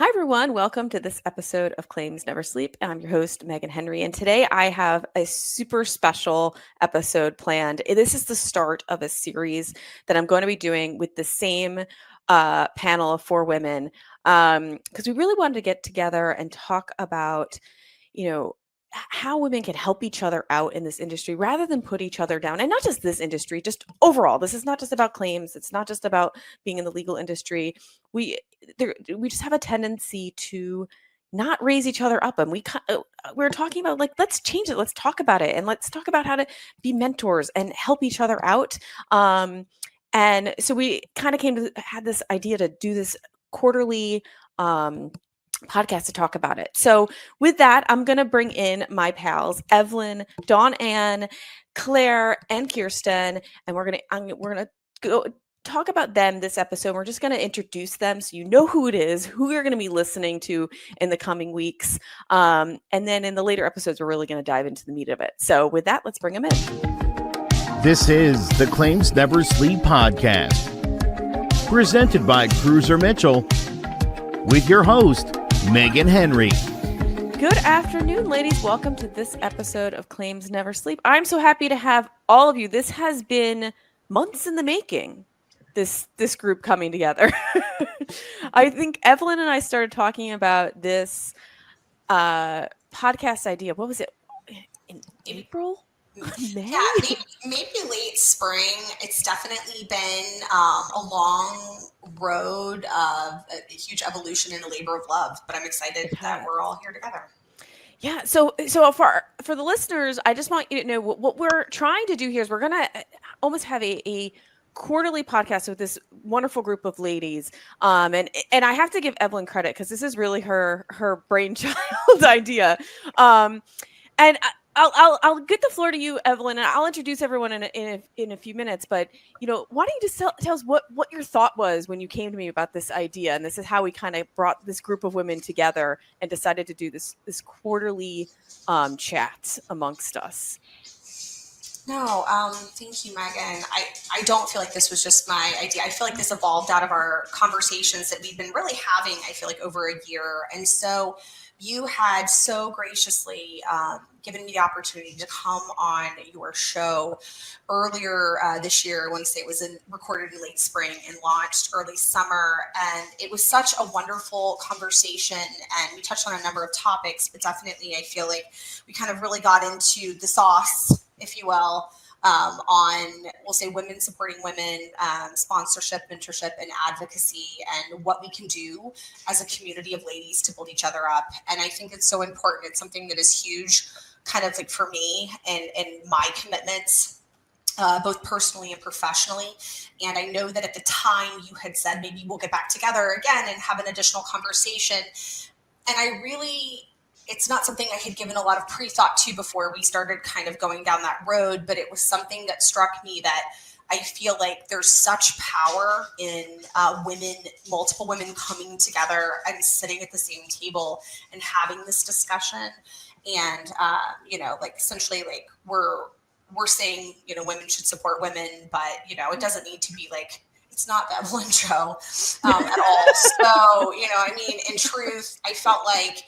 Hi, everyone. Welcome to this episode of Claims Never Sleep. I'm your host, Meghan Henry, and today I have a super special episode planned. This is the start of a series that I'm going to be doing with the same panel of four women because we really wanted to get together and talk about, how women can help each other out in this industry rather than put each other down. And not just this industry, just overall. This is not just about claims. It's not just about being in the legal industry. We just have a tendency to not raise each other up, and we're talking about, like, let's change it, let's talk about it, and let's talk about how to be mentors and help each other out. And so we kind of had this idea to do this quarterly podcast to talk about it. So with that, I'm going to bring in my pals, Evelyn, Dawn-Ann, Claire, and Kristin, and we're going to go talk about them this episode. We're just going to introduce them so you know who it is, who you're going to be listening to in the coming weeks. And then in the later episodes, we're really going to dive into the meat of it. So with that, let's bring them in. This is the Claims Never Sleep podcast, presented by Cruiser Mitchell, with your host, Meghan Henry. Good afternoon, ladies. Welcome to this episode of Claims Never Sleep. I'm so happy to have all of you. This has been months in the making, this group coming together. I think Evelyn and I started talking about this podcast idea. What was it? In April? May? Yeah, maybe late spring. It's definitely been a long road of a huge evolution in a labor of love, but I'm excited that we're all here together. Yeah. So for the listeners, I just want you to know what we're trying to do here is we're going to almost have a quarterly podcast with this wonderful group of ladies. And I have to give Evelyn credit because this is really her brainchild idea. And I'll get the floor to you, Evelyn, and I'll introduce everyone in a few minutes. But why don't you just tell us what your thought was when you came to me about this idea, and this is how we kind of brought this group of women together and decided to do this quarterly chat amongst us. No, thank you, Meghan. I don't feel like this was just my idea. I feel like this evolved out of our conversations that we've been really having, I feel like, over a year. And so you had so graciously given me the opportunity to come on your show earlier this year. I want to say it was recorded in late spring and launched early summer. And it was such a wonderful conversation. And we touched on a number of topics, but definitely I feel like we kind of really got into the sauce, if you will, on, we'll say, women supporting women, sponsorship, mentorship, and advocacy, and what we can do as a community of ladies to build each other up. And I think it's so important. It's something that is huge, kind of like for me and my commitments, both personally and professionally. And I know that at the time you had said, maybe we'll get back together again and have an additional conversation. And it's not something I had given a lot of pre-thought to before we started kind of going down that road, but it was something that struck me that I feel like there's such power in multiple women coming together and sitting at the same table and having this discussion. And, essentially, like, we're saying, women should support women, but, it doesn't need to be like, it's not the Evelyn show at all. So, in truth, I felt like,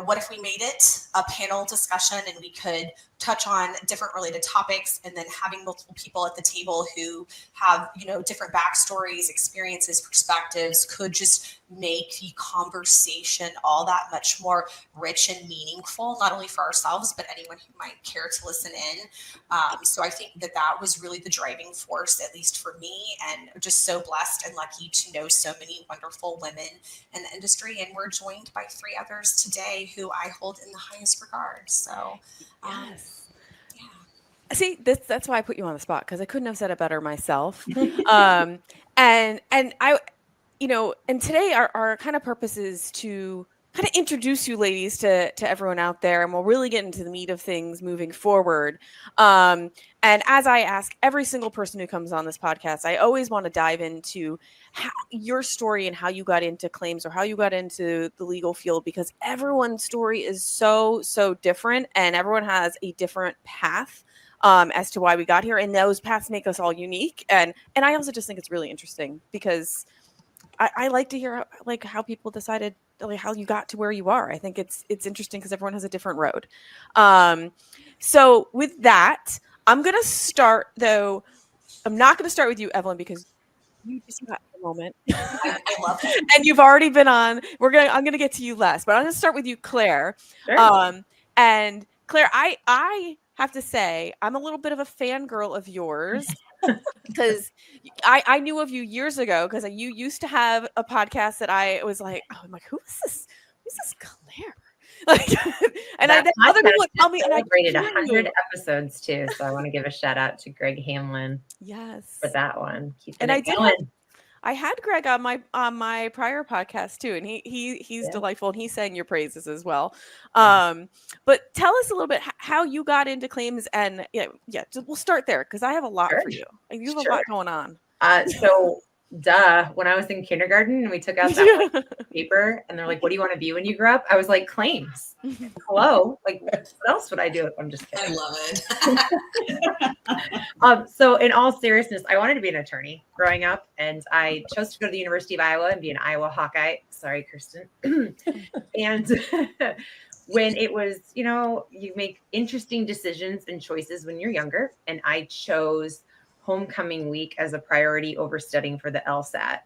what if we made it a panel discussion and we could touch on different related topics, and then having multiple people at the table who have, different backstories, experiences, perspectives could just make the conversation all that much more rich and meaningful, not only for ourselves, but anyone who might care to listen in. So I think that was really the driving force, at least for me, and just so blessed and lucky to know so many wonderful women in the industry. And we're joined by three others today who I hold in the highest regard. So, yes. See, that's why I put you on the spot, because I couldn't have said it better myself. And I, and today our kind of purpose is to kind of introduce you ladies to everyone out there, and we'll really get into the meat of things moving forward. And as I ask every single person who comes on this podcast, I always want to dive into your story and how you got into claims or how you got into the legal field, because everyone's story is so different, and everyone has a different path as to why we got here, and those paths make us all unique. And I also just think it's really interesting because I like to hear like how people decided, like how you got to where you are. I think it's interesting because everyone has a different road. So with that, I'm gonna start though. I'm not gonna start with you, Evelyn, because you just got a moment. I love it. And you've already been on. I'm gonna get to you less, but I'm gonna start with you, Claire. Sure. And Claire, I have to say, I'm a little bit of a fangirl of yours because I knew of you years ago because you used to have a podcast that I was like, oh, I'm like, who is this? Who's this Claire? Like, and That then other people would tell podcast me, and I celebrated hear 100 you. episodes too. So I want to give a shout out to Greg Hamlin Yes, for that one. Keeping and it going. I had Greg on my prior podcast too, and he's Yeah. delightful, and he sang your praises as well. Yeah. But tell us a little bit how you got into claims, and we'll start there because I have a lot Sure. for you. You have a Sure. lot going on. So when I was in kindergarten and we took out that paper and they're like, what do you want to be when you grow up? I was like, claims. Hello. Like, what else would I do? I'm just kidding. I love it. So in all seriousness, I wanted to be an attorney growing up, and I chose to go to the University of Iowa and be an Iowa Hawkeye. Sorry, Kristin. And when it was, you make interesting decisions and choices when you're younger, and I chose homecoming week as a priority over studying for the LSAT.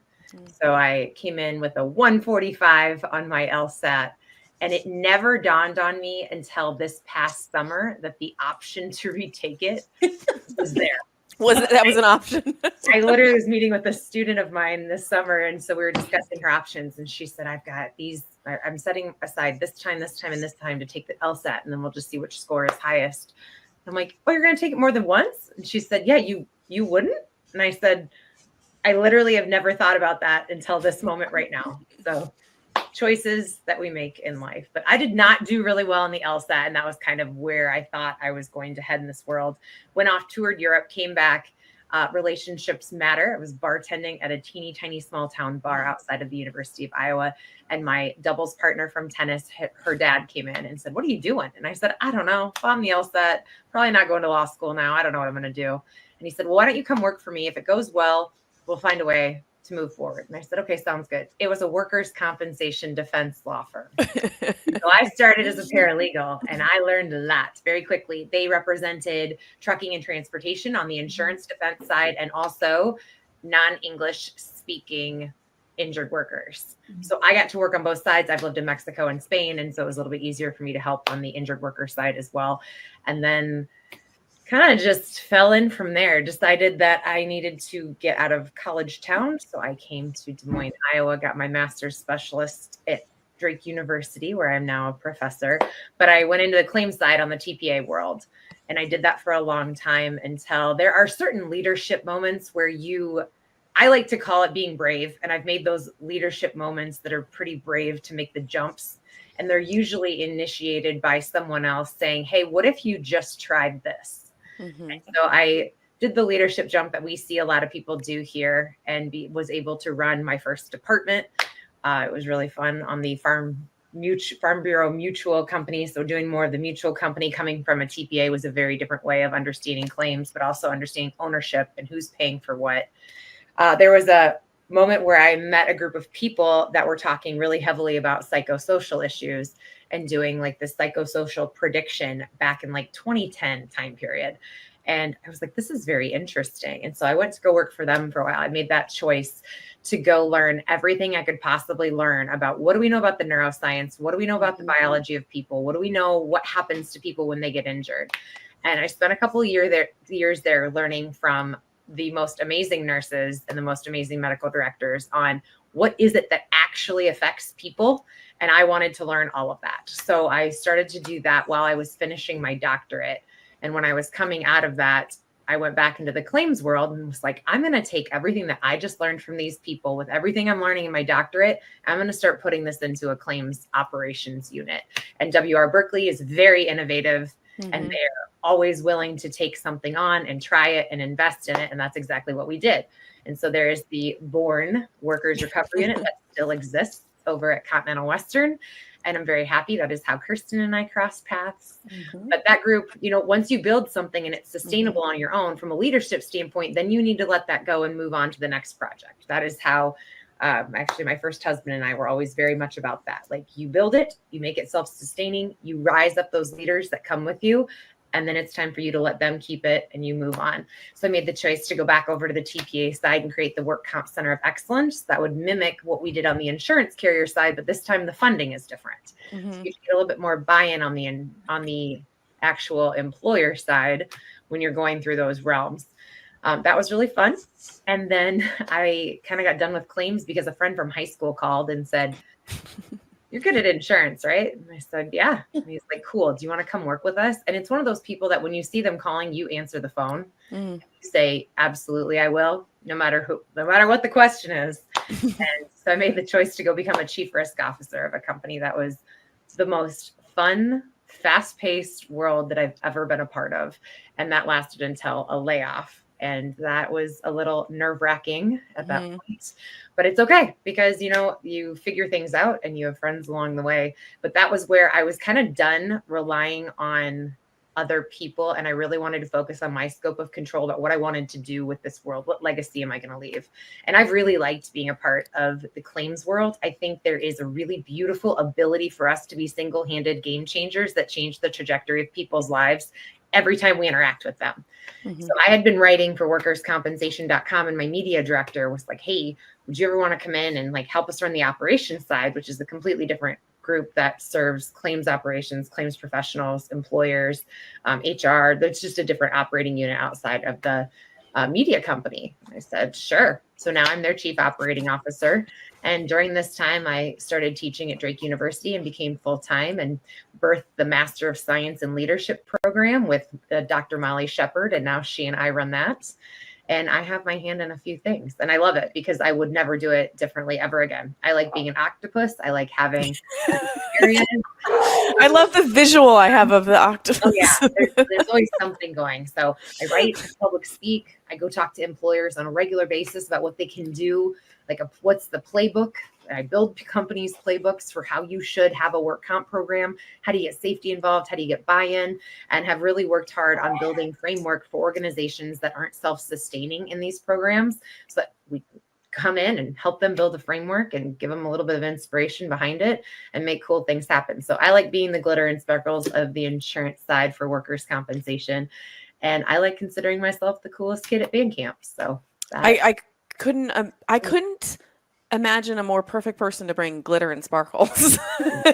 So I came in with a 145 on my LSAT, and it never dawned on me until this past summer that the option to retake it was there. That was an option? I literally was meeting with a student of mine this summer, and so we were discussing her options, and she said, I've got these, I'm setting aside this time, and this time to take the LSAT, and then we'll just see which score is highest. I'm like, oh, you're going to take it more than once? And she said, yeah, you wouldn't? And I said, I literally have never thought about that until this moment right now. So choices that we make in life. But I did not do really well in the LSAT, and that was kind of where I thought I was going to head in this world. Went off, toured Europe, came back. Relationships matter. I was bartending at a teeny tiny small town bar outside of the University of Iowa. And my doubles partner from tennis, her dad came in and said, what are you doing? And I said, I don't know. If I'm the LSAT, probably not going to law school now. I don't know what I'm going to do. And he said, well, why don't you come work for me? If it goes well, we'll find a way to move forward. And I said, okay, sounds good. It was a workers' compensation defense law firm. So I started as a paralegal, and I learned a lot very quickly. They represented trucking and transportation on the insurance defense side, and also non-English speaking injured workers. So I got to work on both sides. I've lived in Mexico and Spain, and so it was a little bit easier for me to help on the injured worker side as well. And then kind of just fell in from there, decided that I needed to get out of college town. So I came to Des Moines, Iowa, got my master's specialist at Drake University, where I'm now a professor. But I went into the claims side on the TPA world. And I did that for a long time until there are certain leadership moments where I like to call it being brave. And I've made those leadership moments that are pretty brave to make the jumps. And they're usually initiated by someone else saying, hey, what if you just tried this? Mm-hmm. And so I did the leadership jump that we see a lot of people do here, and was able to run my first department. It was really fun on the Farm Bureau Mutual Company. So doing more of the mutual company coming from a TPA was a very different way of understanding claims, but also understanding ownership and who's paying for what. There was a moment where I met a group of people that were talking really heavily about psychosocial issues and doing like this psychosocial prediction back in like 2010 time period. And I was like, this is very interesting. And so I went to go work for them for a while. I made that choice to go learn everything I could possibly learn about what do we know about the neuroscience? What do we know about the biology of people? What do we know what happens to people when they get injured? And I spent a couple of years there learning from the most amazing nurses and the most amazing medical directors on what is it that actually affects people. And I wanted to learn all of that. So I started to do that while I was finishing my doctorate. And when I was coming out of that, I went back into the claims world and was like, I'm going to take everything that I just learned from these people with everything I'm learning in my doctorate. I'm going to start putting this into a claims operations unit. And WR Berkeley is very innovative, and they're always willing to take something on and try it and invest in it. And that's exactly what we did. And so there is the Bourne Workers Recovery Unit that still exists over at Continental Western. And I'm very happy. That is how Kristin and I crossed paths. But that group, once you build something and it's sustainable on your own from a leadership standpoint, then you need to let that go and move on to the next project. That is how Actually, my first husband and I were always very much about that. Like, you build it, you make it self-sustaining, you rise up those leaders that come with you, and then it's time for you to let them keep it and you move on. So I made the choice to go back over to the TPA side and create the Work Comp Center of Excellence that would mimic what we did on the insurance carrier side, but this time the funding is different. So you get a little bit more buy-in on the actual employer side when you're going through those realms. That was really fun. And then I kind of got done with claims because a friend from high school called and said, "You're good at insurance, right?" And I said, "Yeah." And he's like, "Cool. Do you want to come work with us?" And it's one of those people that when you see them calling, you answer the phone. You say, "Absolutely, I will," no matter what the question is. And so I made the choice to go become a chief risk officer of a company that was the most fun, fast-paced world that I've ever been a part of. And that lasted until a layoff. And that was a little nerve-wracking at that point, but it's okay because, you figure things out and you have friends along the way. But that was where I was kind of done relying on other people. And I really wanted to focus on my scope of control about what I wanted to do with this world. What legacy am I going to leave? And I've really liked being a part of the claims world. I think there is a really beautiful ability for us to be single-handed game changers that change the trajectory of people's lives every time we interact with them. So I had been writing for workerscompensation.com, and my media director was like, "Hey, would you ever want to come in and help us run the operations side," which is a completely different group that serves claims operations, claims professionals, employers, HR. There's just a different operating unit outside of the media company. I said, "Sure." So now I'm their chief operating officer. And during this time, I started teaching at Drake University and became full-time and birthed the Master of Science in Leadership program with Dr. Molly Shepard. And now she and I run that. And I have my hand in a few things. And I love it because I would never do it differently ever again. I like being an octopus. I like having experience. I love the visual I have of the octopus. Oh, yeah. There's always something going. So I write, I public speak. I go talk to employers on a regular basis about what they can do. What's the playbook? I build companies' playbooks for how you should have a work comp program. How do you get safety involved? How do you get buy-in? And have really worked hard on building framework for organizations that aren't self-sustaining in these programs so that we come in and help them build a framework and give them a little bit of inspiration behind it and make cool things happen. So I like being the glitter and sparkles of the insurance side for workers' compensation. And I like considering myself the coolest kid at band camp. So I couldn't imagine a more perfect person to bring glitter and sparkles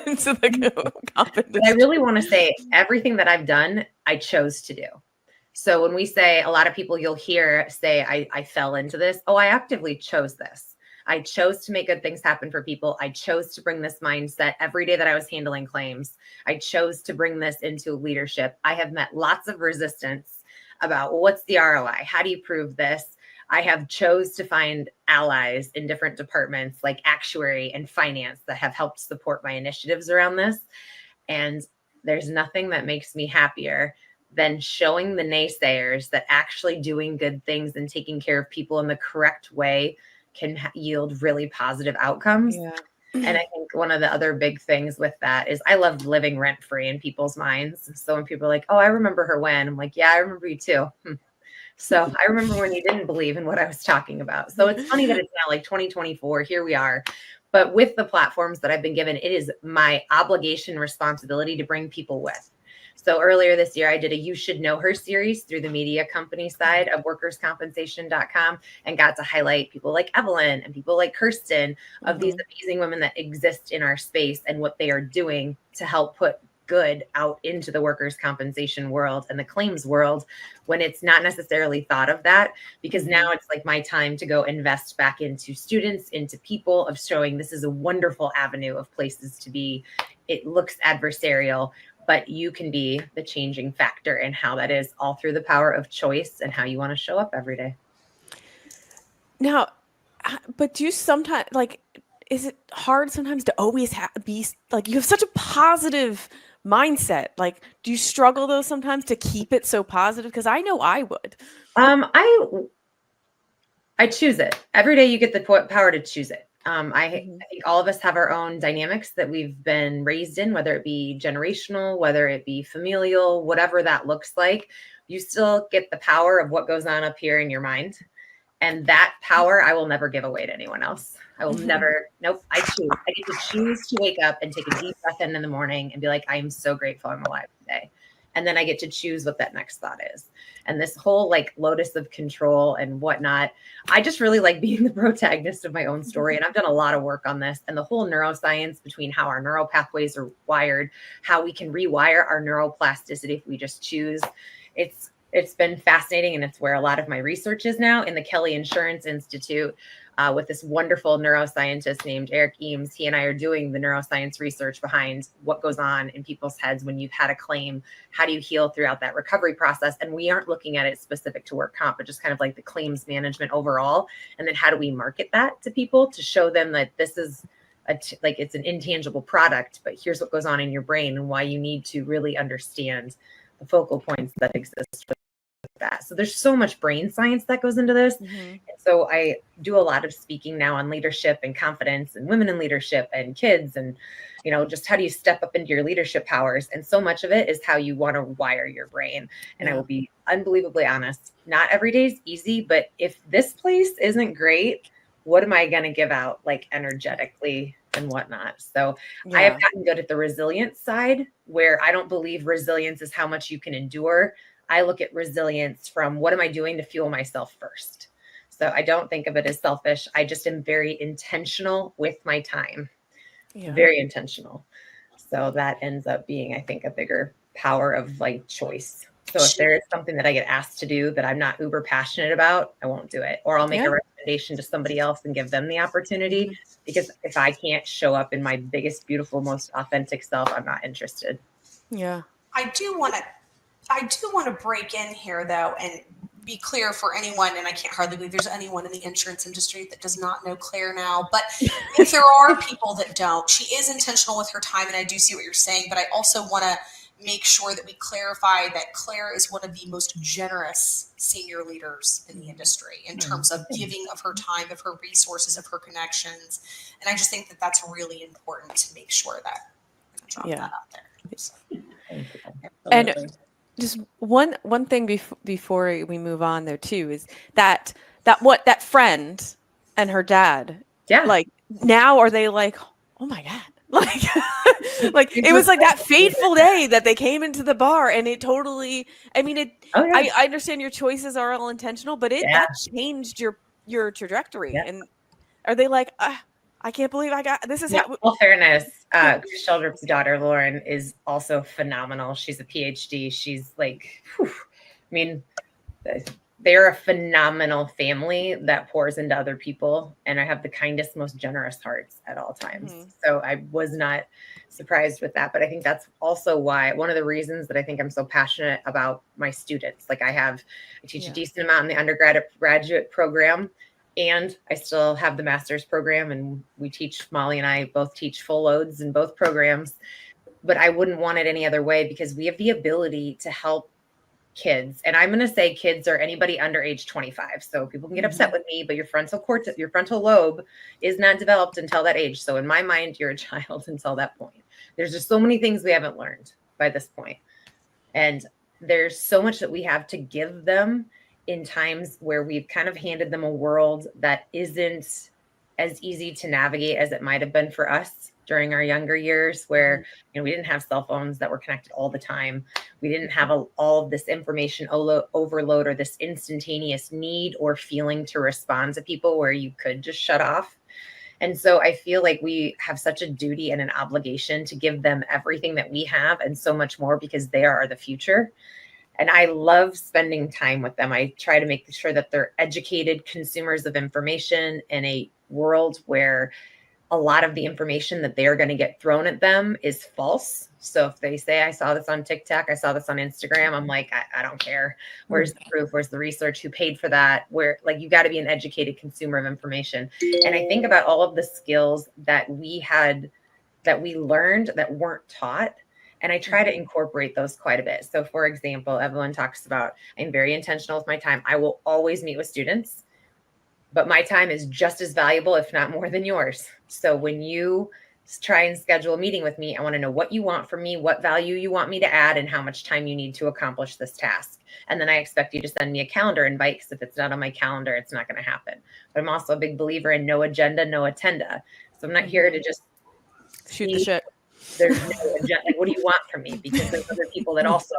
into the competition. But I really want to say everything that I've done, I chose to do. So when we say, a lot of people you'll hear say, I fell into this. Oh, I actively chose this. I chose to make good things happen for people. I chose to bring this mindset every day that I was handling claims. I chose to bring this into leadership. I have met lots of resistance about, well, what's the ROI? How do you prove this? I have chose to find allies in different departments like actuary and finance that have helped support my initiatives around this. And there's nothing that makes me happier than showing the naysayers that actually doing good things and taking care of people in the correct way can yield really positive outcomes. Yeah. And I think one of the other big things with that is I love living rent free in people's minds. So when people are like, "Oh, I remember her when," I'm like, "Yeah, I remember you too." So I remember when you didn't believe in what I was talking about. So it's funny that it's now like 2024, here we are. But with the platforms that I've been given, it is my obligation, responsibility to bring people with. So earlier this year, I did a You Should Know Her series through the media company side of workerscompensation.com and got to highlight people like Evelyn and people like Kristin of these amazing women that exist in our space and what they are doing to help put good out into the workers' compensation world and the claims world when it's not necessarily thought of that, because now it's like my time to go invest back into students, into people, of showing this is a wonderful avenue of places to be. It looks adversarial, but you can be the changing factor in how that is, all through the power of choice and how you want to show up every day. Now, but do you sometimes, is it hard sometimes to always be like, you have such a positive mindset? Like, do you struggle though sometimes to keep it so positive? Because I know I would. I choose it. Every day you get the power to choose it. I think all of us have our own dynamics that we've been raised in, whether it be generational, whether it be familial, whatever that looks like. You still get the power of what goes on up here in your mind. And that power I will never give away to anyone else. I will never, nope, I choose. I get to choose to wake up and take a deep breath in the morning and be like, I am so grateful I'm alive today. And then I get to choose what that next thought is. And this whole like locus of control and whatnot, I just really like being the protagonist of my own story. And I've done a lot of work on this, and the whole neuroscience between how our neural pathways are wired, how we can rewire our neuroplasticity if we just choose. It's been fascinating, and it's where a lot of my research is now in the Kelly Insurance Institute with this wonderful neuroscientist named Eric Eames. He and I are doing the neuroscience research behind what goes on in people's heads when you've had a claim. How do you heal throughout that recovery process? And we aren't looking at it specific to work comp, but just kind of like the claims management overall. And then how do we market that to people to show them that this is like it's an intangible product, but here's what goes on in your brain and why you need to really understand the focal points that exist with that. So there's so much brain science that goes into this. And so I do a lot of speaking now on leadership and confidence and women in leadership and kids and, you know, just how do you step up into your leadership powers? And so much of it is how you want to wire your brain. And I will be unbelievably honest, not every day is easy, but if this place isn't great, what am I going to give out like energetically and whatnot? So I have gotten good at the resilience side, where I don't believe resilience is how much you can endure. I look at resilience from what am I doing to fuel myself first. So I don't think of it as selfish. I just am very intentional with my time, very intentional. So that ends up being, I think, a bigger power of like choice. So if there is something that I get asked to do that I'm not uber passionate about, I won't do it. Or I'll make a recommendation to somebody else and give them the opportunity. Because if I can't show up in my biggest, beautiful, most authentic self, I'm not interested. Yeah. I do want to break in here though and be clear for anyone, and I can't hardly believe there's anyone in the insurance industry that does not know Claire now, but if there are people that don't, she is intentional with her time, and I do see what you're saying, but I also want to make sure that we clarify that Claire is one of the most generous senior leaders in the industry in terms of giving of her time, of her resources, of her connections. And I just think that that's really important to make sure that drop that out there. So. And just one thing before we move on though too is that friend and her dad, like now are they like, oh my God, like it was like that fateful day that they came into the bar, and it totally, I mean, I understand your choices are all intentional, but that changed your trajectory. And are they like, I can't believe I got this? Is Well, fairness. Chris Sheldrup's daughter Lauren is also phenomenal. She's a PhD. She's like, I mean, they're a phenomenal family that pours into other people, and I have the kindest, most generous hearts at all times. So I was not surprised with that, but I think that's also why one of the reasons that I think I'm so passionate about my students. Like I teach a decent amount in the undergraduate program, and I still have the master's program, and Molly and I both teach full loads in both programs, but I wouldn't want it any other way because we have the ability to help kids. And I'm going to say kids are anybody under age 25. So people can get upset with me, but your frontal lobe is not developed until that age. So in my mind, you're a child until that point. There's just so many things we haven't learned by this point. And there's so much that we have to give them in times where we've kind of handed them a world that isn't as easy to navigate as it might have been for us during our younger years, where we didn't have cell phones that were connected all the time. We didn't have all of this information overload or this instantaneous need or feeling to respond to people where you could just shut off. And so I feel like we have such a duty and an obligation to give them everything that we have and so much more, because they are the future. And I love spending time with them. I try to make sure that they're educated consumers of information in a world where a lot of the information that they're going to get thrown at them is false. So if they say, I saw this on TikTok, I saw this on Instagram, I'm like, I don't care. Where's the proof? Where's the research? Who paid for that? You got to be an educated consumer of information. And I think about all of the skills that we learned that weren't taught. And I try to incorporate those quite a bit. So for example, Evelyn talks about, I'm very intentional with my time. I will always meet with students, but my time is just as valuable, if not more than yours. So when you try and schedule a meeting with me. I want to know what you want from me, what value you want me to add, and how much time you need to accomplish this task. And then I expect you to send me a calendar invite, because if it's not on my calendar, it's not going to happen. But I'm also a big believer in no agenda, no attenda. So I'm not here to just shoot the shit. There's no agenda. Like, what do you want from me? Because there's other people that also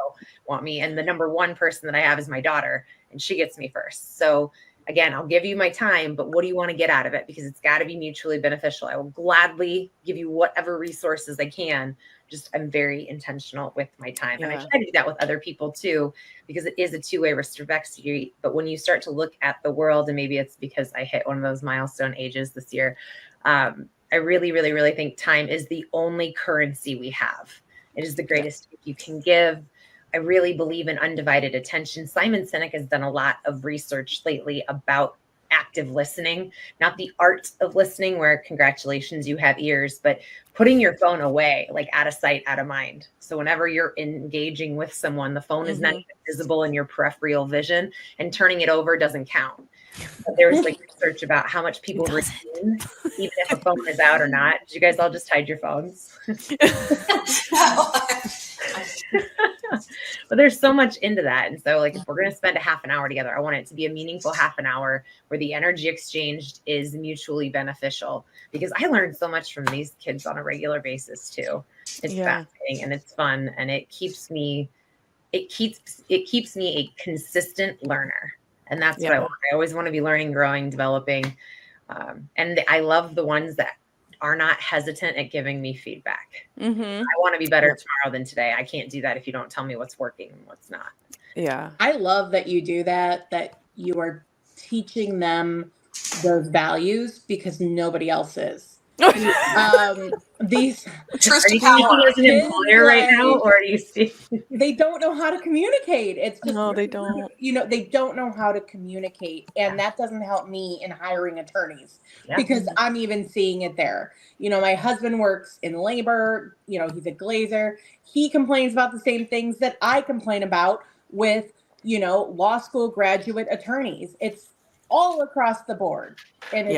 want me. And the number one person that I have is my daughter, and she gets me first. So again, I'll give you my time, but what do you want to get out of it? Because it's got to be mutually beneficial. I will gladly give you whatever resources I can. Just, I'm very intentional with my time. And I try to do that with other people too, because it is a two-way respect street. But when you start to look at the world, and maybe it's because I hit one of those milestone ages this year, I really, really, really think time is the only currency we have. It is the greatest gift you can give. I really believe in undivided attention. Simon Sinek has done a lot of research lately about active listening, not the art of listening, where congratulations, you have ears, but putting your phone away, like out of sight, out of mind. So whenever you're engaging with someone, the phone is not even visible in your peripheral vision, and turning it over doesn't count. But there was like research about how much people retain, even if a phone is out or not. Did you guys all just hide your phones? But there's so much into that. And so, like, if we're going to spend a half an hour together, I want it to be a meaningful half an hour where the energy exchanged is mutually beneficial, because I learn so much from these kids on a regular basis too. It's fascinating and it's fun, and it keeps me a consistent learner. And that's what I want. I always want to be learning, growing, developing. And I love the ones that are not hesitant at giving me feedback. I want to be better tomorrow than today. I can't do that if you don't tell me what's working and what's not. Yeah. I love that you do that you are teaching them those values, because nobody else is. These truth are to you power as an employer right now, or do you see? They don't know how to communicate. It's just, no, they don't. They don't know how to communicate, and that doesn't help me in hiring attorneys, because I'm even seeing it there. My husband works in labor. He's a glazer. He complains about the same things that I complain about with law school graduate attorneys. It's all across the board, and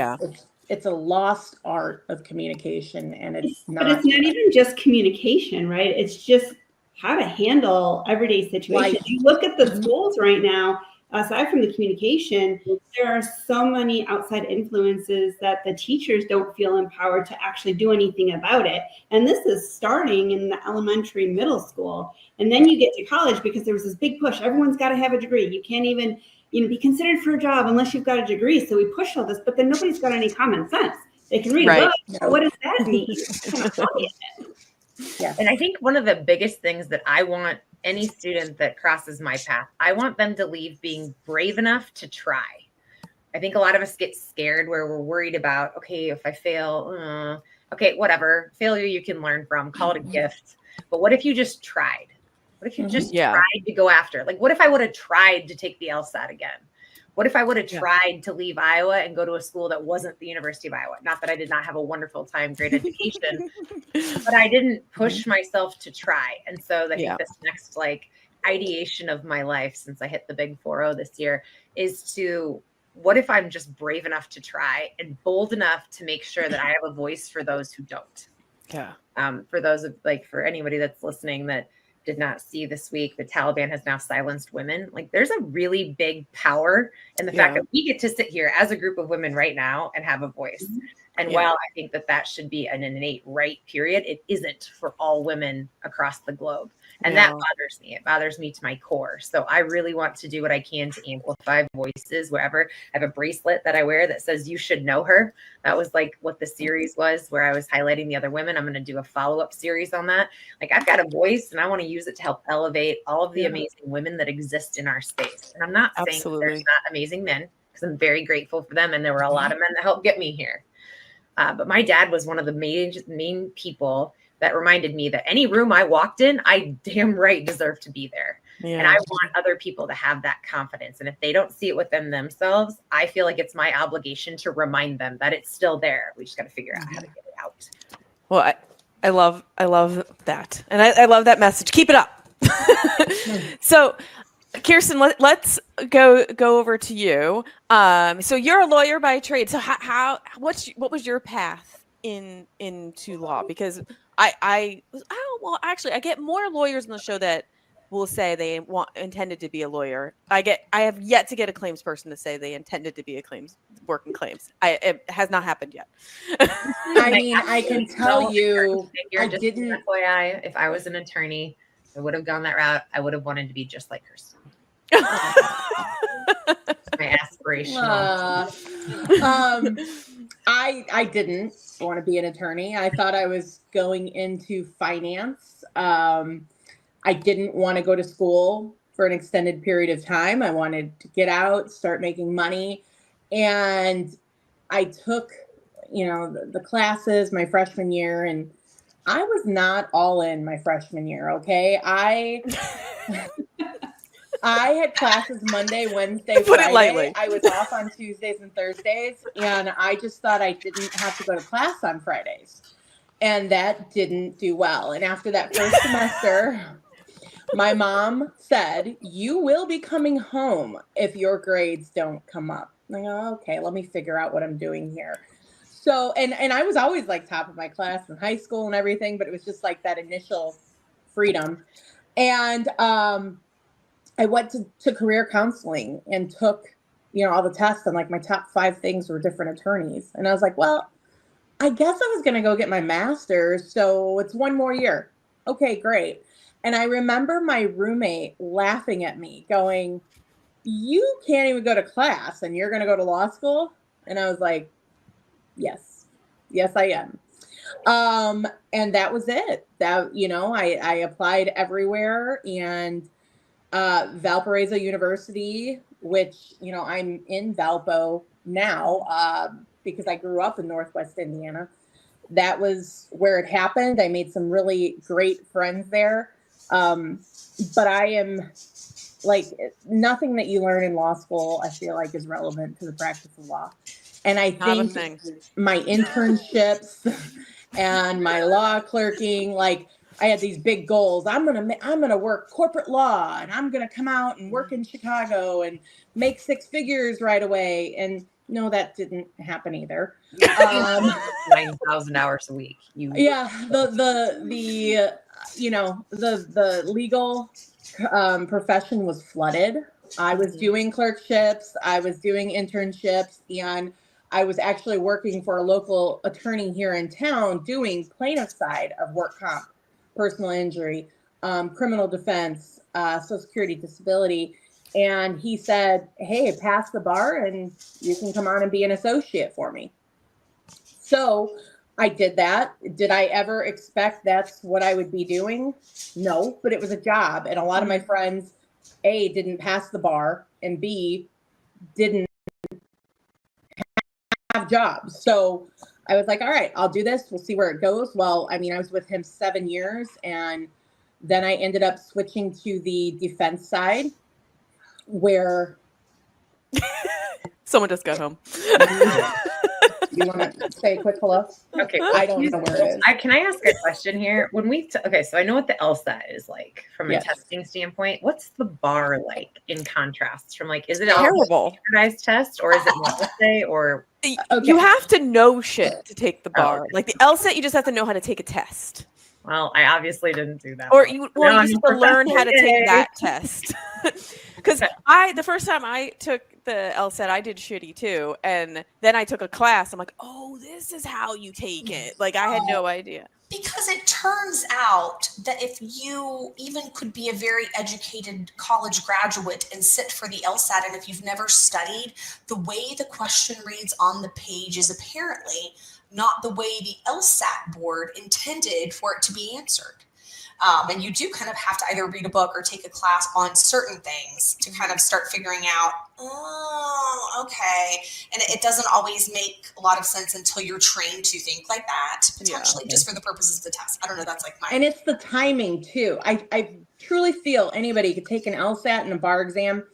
it's a lost art of communication, and it's not. But it's not even just communication, right? It's just how to handle everyday situations. You look at the schools right now, aside from the communication, there are so many outside influences that the teachers don't feel empowered to actually do anything about it. And this is starting in the elementary, middle school. And then you get to college, because there was this big push. Everyone's got to have a degree. You can't even be considered for a job unless you've got a degree. So we push all this, but then nobody's got any common sense. They can read a book. So what does that mean? And I think one of the biggest things that I want any student that crosses my path, I want them to leave being brave enough to try. I think a lot of us get scared where we're worried about, okay, if I fail, okay, whatever, failure you can learn from, call it a gift. But what if you just tried? What if you just tried to go after? Like, what if I would have tried to take the LSAT again? What if I would have tried to leave Iowa and go to a school that wasn't the University of Iowa? Not that I did not have a wonderful time, great education, but I didn't push myself to try. And so I think this next ideation of my life, since I hit the big 4-0 this year, is to, what if I'm just brave enough to try and bold enough to make sure that I have a voice for those who don't? Yeah. For those for anybody that's listening that did not see this week, the Taliban has now silenced women. There's a really big power in the fact that we get to sit here as a group of women right now and have a voice. And while I think that should be an innate right, period, it isn't for all women across the globe. And that bothers me. It bothers me to my core. So I really want to do what I can to amplify voices wherever. I have a bracelet that I wear that says, "You should know her." That was what the series was, where I was highlighting the other women. I'm going to do a follow-up series on that. I've got a voice, and I want to use it to help elevate all of the amazing women that exist in our space. And I'm not saying there's not amazing men, because I'm very grateful for them. And there were a lot of men that helped get me here. But my dad was one of the main people that reminded me that any room I walked in, I damn right deserve to be there. Yeah. And I want other people to have that confidence. And if they don't see it within themselves, I feel like it's my obligation to remind them that it's still there. We just got to figure out how to get it out. Well, I love that. And I love that message. Keep it up. So Kirsten, let's go over to you. So you're a lawyer by trade. So what was your path into law? Because well, actually, I get more lawyers on the show that will say they intended to be a lawyer. I have yet to get a claims person to say they intended to be working claims. It has not happened yet. I mean, I can tell you, I didn't. FYI, if I was an attorney, I would have gone that route. I would have wanted to be just like Kristin. My aspirational. I didn't want to be an attorney. I thought I was going into finance. I didn't want to go to school for an extended period of time. I wanted to get out, start making money. And I took, the classes my freshman year, and I was not all in my freshman year. Okay. I had classes Monday, Wednesday, Put Friday. It lightly. I was off on Tuesdays and Thursdays, and I just thought I didn't have to go to class on Fridays. And that didn't do well. And after that first semester, my mom said, "You will be coming home if your grades don't come up." I go, okay, let me figure out what I'm doing here. So, and I was always like top of my class in high school and everything, but it was just like that initial freedom. And I went to career counseling and took, all the tests, and like my top 5 things were different attorneys. And I was like, well, I guess I was going to go get my master's. So it's 1 more year. Okay, great. And I remember my roommate laughing at me going, "You can't even go to class and you're going to go to law school?" And I was like, yes, I am. And that was it. That, I applied everywhere, and Valparaiso University, which, I'm in Valpo now, because I grew up in Northwest Indiana. That was where it happened. I made some really great friends there. But I am like, nothing that you learn in law school, I feel like, is relevant to the practice of law. And I think my internships and my law clerking, like, I had these big goals. I'm gonna work corporate law, and I'm gonna come out and work in Chicago and make 6 figures right away. And no, that didn't happen either. 9,000 hours a week. Yeah, the legal profession was flooded. I was doing clerkships, I was doing internships, and I was actually working for a local attorney here in town doing plaintiff side of work comp, personal injury, criminal defense, Social Security, disability. And he said, "Hey, pass the bar and you can come on and be an associate for me." So I did that. Did I ever expect that's what I would be doing? No, but it was a job. And a lot of my friends, A, didn't pass the bar, and B, didn't have jobs. So I was like, all right, I'll do this. We'll see where it goes. Well, I mean, I was with him 7 years, and then I ended up switching to the defense side, where someone just got home. You want to say a quick hello? Okay. I don't know where it is. Can I ask a question here? When we so I know what the LSAT is like from a testing standpoint. What's the bar like in contrast from, like, is it terrible a standardized test, or is it not, let's say, or you have to know shit to take the bar? Like the LSAT, you just have to know how to take a test. Well, I obviously didn't do that. Or you used to learn how to take that test. Because the first time I took the LSAT, I did shitty too. And then I took a class. I'm like, oh, this is how you take it. Like, I had no idea. Because it turns out that if you even could be a very educated college graduate and sit for the LSAT, and if you've never studied, the way the question reads on the page is apparently not the way the LSAT board intended for it to be answered. And you do kind of have to either read a book or take a class on certain things to kind of start figuring out, oh, okay. And it doesn't always make a lot of sense until you're trained to think like that, potentially, just for the purposes of the test. I don't know. That's like my... And it's the timing too. I truly feel anybody could take an LSAT and a bar exam,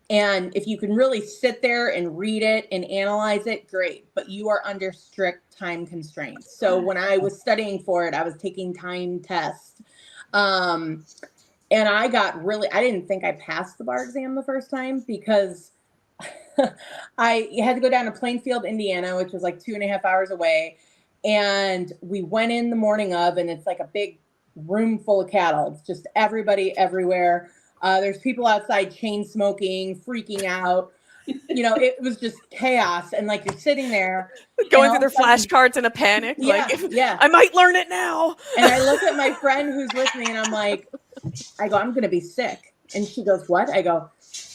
and if you can really sit there and read it and analyze it, great. But you are under strict time constraints. So when I was studying for it, I was taking time tests. And I didn't think I passed the bar exam the first time, because I had to go down to Plainfield, Indiana, which was like 2.5 hours away. And we went in the morning of, and it's like a big room full of cattle. It's just everybody everywhere. There's people outside chain smoking, freaking out. It was just chaos. And like, you're sitting there going through their flashcards in a panic. Yeah, yeah. I might learn it now. And I look at my friend who's with me and I'm like, I'm going to be sick. And she goes, what? I go,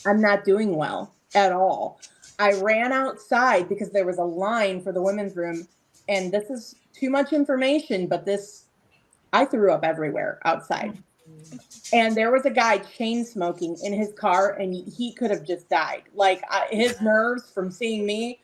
I'm not doing well at all. I ran outside because there was a line for the women's room. And this is too much information, but I threw up everywhere outside. And there was a guy chain smoking in his car, and he could have just died. Like, his nerves from seeing me.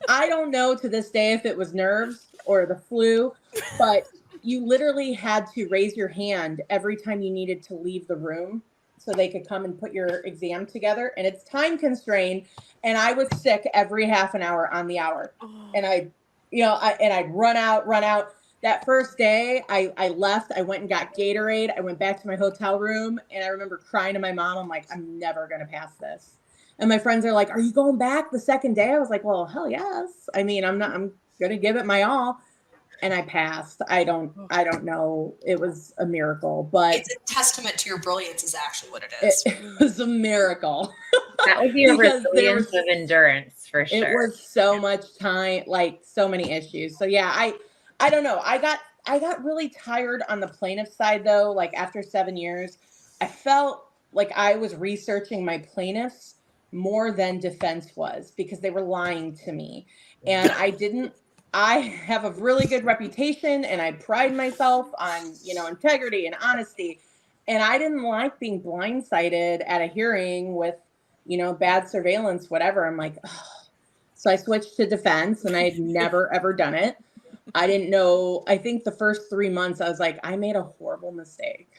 I don't know to this day if it was nerves or the flu, but you literally had to raise your hand every time you needed to leave the room so they could come and put your exam together. And it's time constrained. And I was sick every half an hour on the hour. And I'd run out. That first day I left, I went and got Gatorade. I went back to my hotel room and I remember crying to my mom. I'm like, I'm never going to pass this. And my friends are like, are you going back the second day? I was like, well, hell yes. I mean, I'm going to give it my all. And I passed. I don't know. It was a miracle, but it's a testament to your brilliance is actually what it is. It was a miracle. That would be a resilience of endurance for sure. It was so much time, like so many issues. So yeah, I don't know. I got really tired on the plaintiff side though. Like after 7 years, I felt like I was researching my plaintiffs more than defense was because they were lying to me. And I have a really good reputation and I pride myself on, integrity and honesty. And I didn't like being blindsided at a hearing with, bad surveillance, whatever. I'm like, oh. So I switched to defense and I had never, ever done it. I didn't know. I think the first 3 months I was like, I made a horrible mistake.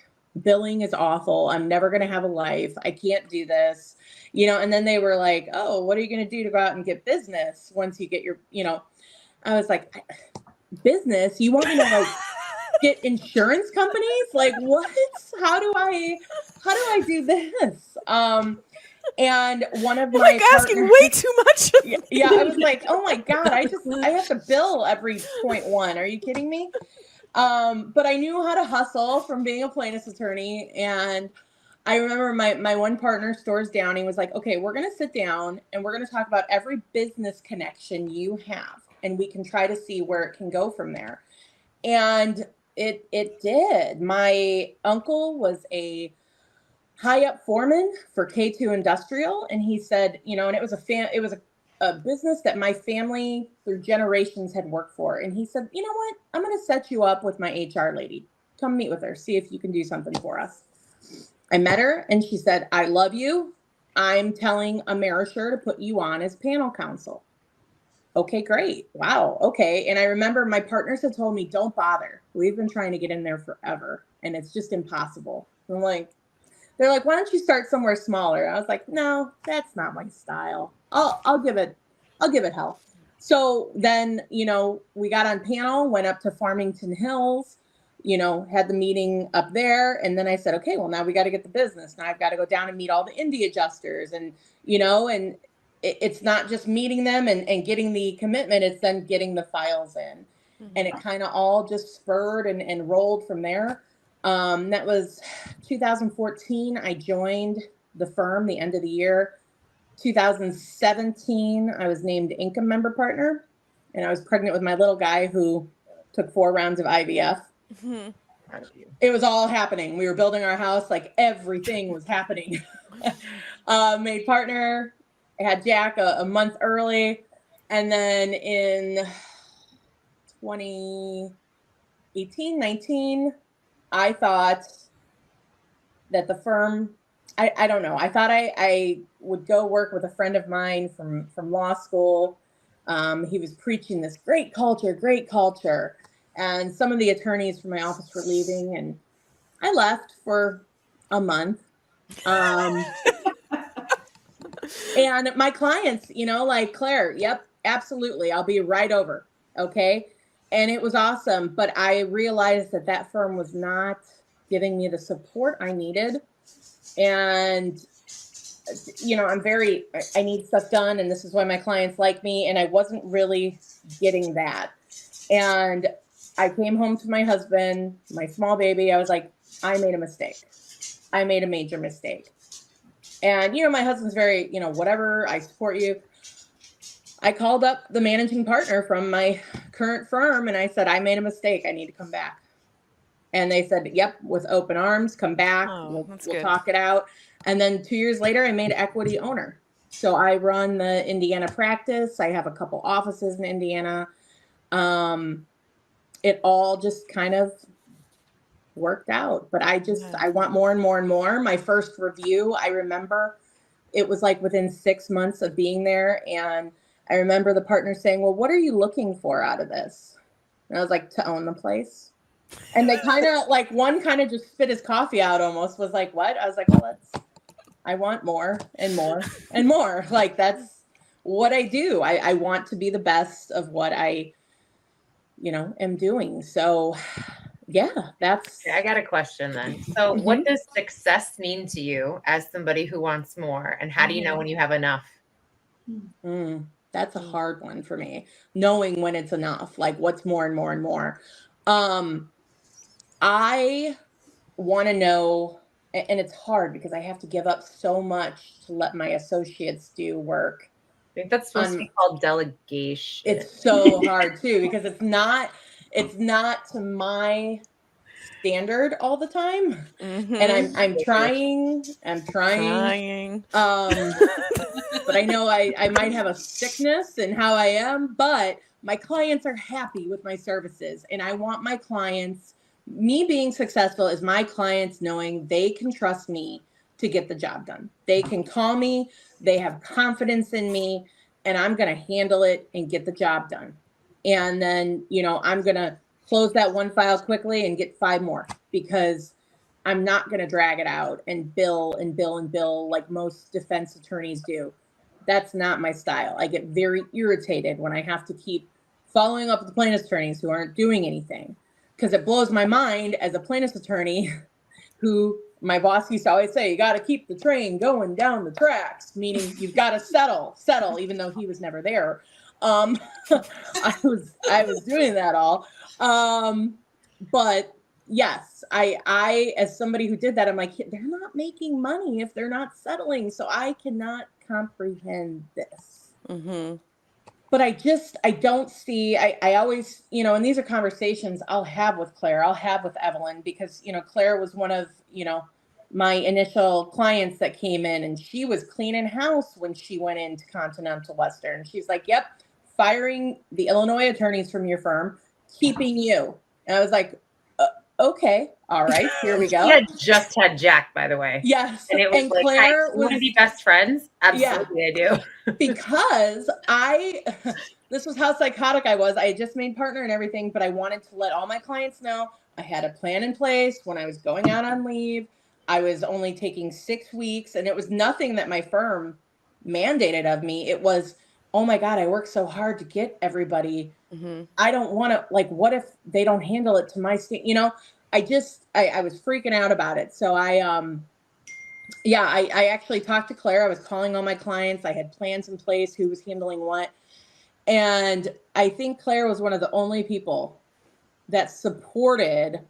Billing is awful. I'm never going to have a life. I can't do this, and then they were like, oh, what are you going to do to go out and get business once you get your, I was like, business? You want me to like get insurance companies? Like what? How do I do this? And one of my asking way too much. Yeah, I was like, oh my God, I have to bill every 0.1. Are you kidding me? But I knew how to hustle from being a plaintiff's attorney. And I remember my one partner, Stores Downing, was like, okay, we're going to sit down and we're going to talk about every business connection you have. And we can try to see where it can go from there. And it did. My uncle was a high up foreman for K2 Industrial. And he said, and it was a business that my family through generations had worked for. And he said, you know what? I'm going to set you up with my HR lady. Come meet with her. See if you can do something for us. I met her and she said, I love you. I'm telling Amerisher to put you on as panel counsel. Okay, great. Wow. Okay. And I remember my partners had told me, don't bother. We've been trying to get in there forever and it's just impossible. And they're like, why don't you start somewhere smaller? I was like, no, that's not my style. I'll give it hell. So then, we got on panel, went up to Farmington Hills, had the meeting up there. And then I said, okay, well, now we got to get the business. Now I've got to go down and meet all the indie adjusters and, and it's not just meeting them and getting the commitment, it's then getting the files in. Mm-hmm. And it kind of all just spurred and rolled from there. That was 2014. I joined the firm the end of the year. 2017, I was named income member partner and I was pregnant with my little guy who took 4 rounds of IVF. Mm-hmm. It was all happening. We were building our house, like everything was happening. Made partner. I had Jack a month early. And then in 2018, 19, I thought that the firm, I don't know. I thought I would go work with a friend of mine from law school. He was preaching this great culture. And some of the attorneys from my office were leaving and I left for a month. And my clients, like Claire, yep, absolutely. I'll be right over. Okay. And it was awesome. But I realized that firm was not giving me the support I needed. And, I need stuff done. And this is why my clients like me. And I wasn't really getting that. And I came home to my husband, my small baby. I was like, I made a mistake. I made a major mistake. And, my husband's very, whatever, I support you. I called up the managing partner from my current firm and I said, I made a mistake. I need to come back. And they said, yep, with open arms, come back. We'll talk it out. And then 2 years later, I made equity owner. So I run the Indiana practice. I have a couple offices in Indiana. It all just kind of worked out. But I want more and more and more. My first review, I remember it was like within 6 months of being there. And I remember the partner saying, well, what are you looking for out of this? And I was like, to own the place. And they kind of like, one kind of just spit his coffee out almost, was like, what? I was like, well, I want more and more and more. Like, that's what I do. I want to be the best of what I, am doing. So yeah, that's. Okay, I got a question then. So what does success mean to you as somebody who wants more? And how do you know when you have enough? That's a hard one for me. Knowing when it's enough, like what's more and more and more. I want to know, and it's hard because I have to give up so much to let my associates do work. I think that's supposed to be called delegation. It's so hard too, because it's not to my standard all the time. And I'm trying. But I know I might have a sickness in how I am, but my clients are happy with my services. And I want my clients, me being successful is my clients knowing they can trust me to get the job done. They can call me, they have confidence in me, and I'm going to handle it and get the job done. And then, I'm going to close that one file quickly and get 5 more, because I'm not going to drag it out and bill like most defense attorneys do. That's not my style. I get very irritated when I have to keep following up with the plaintiff's attorneys who aren't doing anything, because it blows my mind as a plaintiff's attorney who my boss used to always say, you got to keep the train going down the tracks, meaning you've got to settle, even though he was never there. I was doing that all. But yes, I, as somebody who did that, I'm like, they're not making money if they're not settling. So I cannot comprehend this. But I don't see, I always, and these are conversations I'll have with Claire, I'll have with Evelyn, because, Claire was one of, my initial clients that came in, and she was cleaning house when she went into Continental Western. She's like, yep, firing the Illinois attorneys from your firm, keeping you. And I was like, okay, all right, here we go. She had just had Jack, by the way. Yes. And it was like, Claire, want to be best friends? Absolutely, yeah. I do. Because this was how psychotic I was. I had just made partner and everything, but I wanted to let all my clients know I had a plan in place when I was going out on leave. I was only taking 6 weeks, and it was nothing that my firm mandated of me. It was, oh my God, I worked so hard to get everybody. I don't want to, like, what if they don't handle it to my state? I was freaking out about it. So I actually talked to Claire. I was calling all my clients. I had plans in place, who was handling what. And I think Claire was one of the only people that supported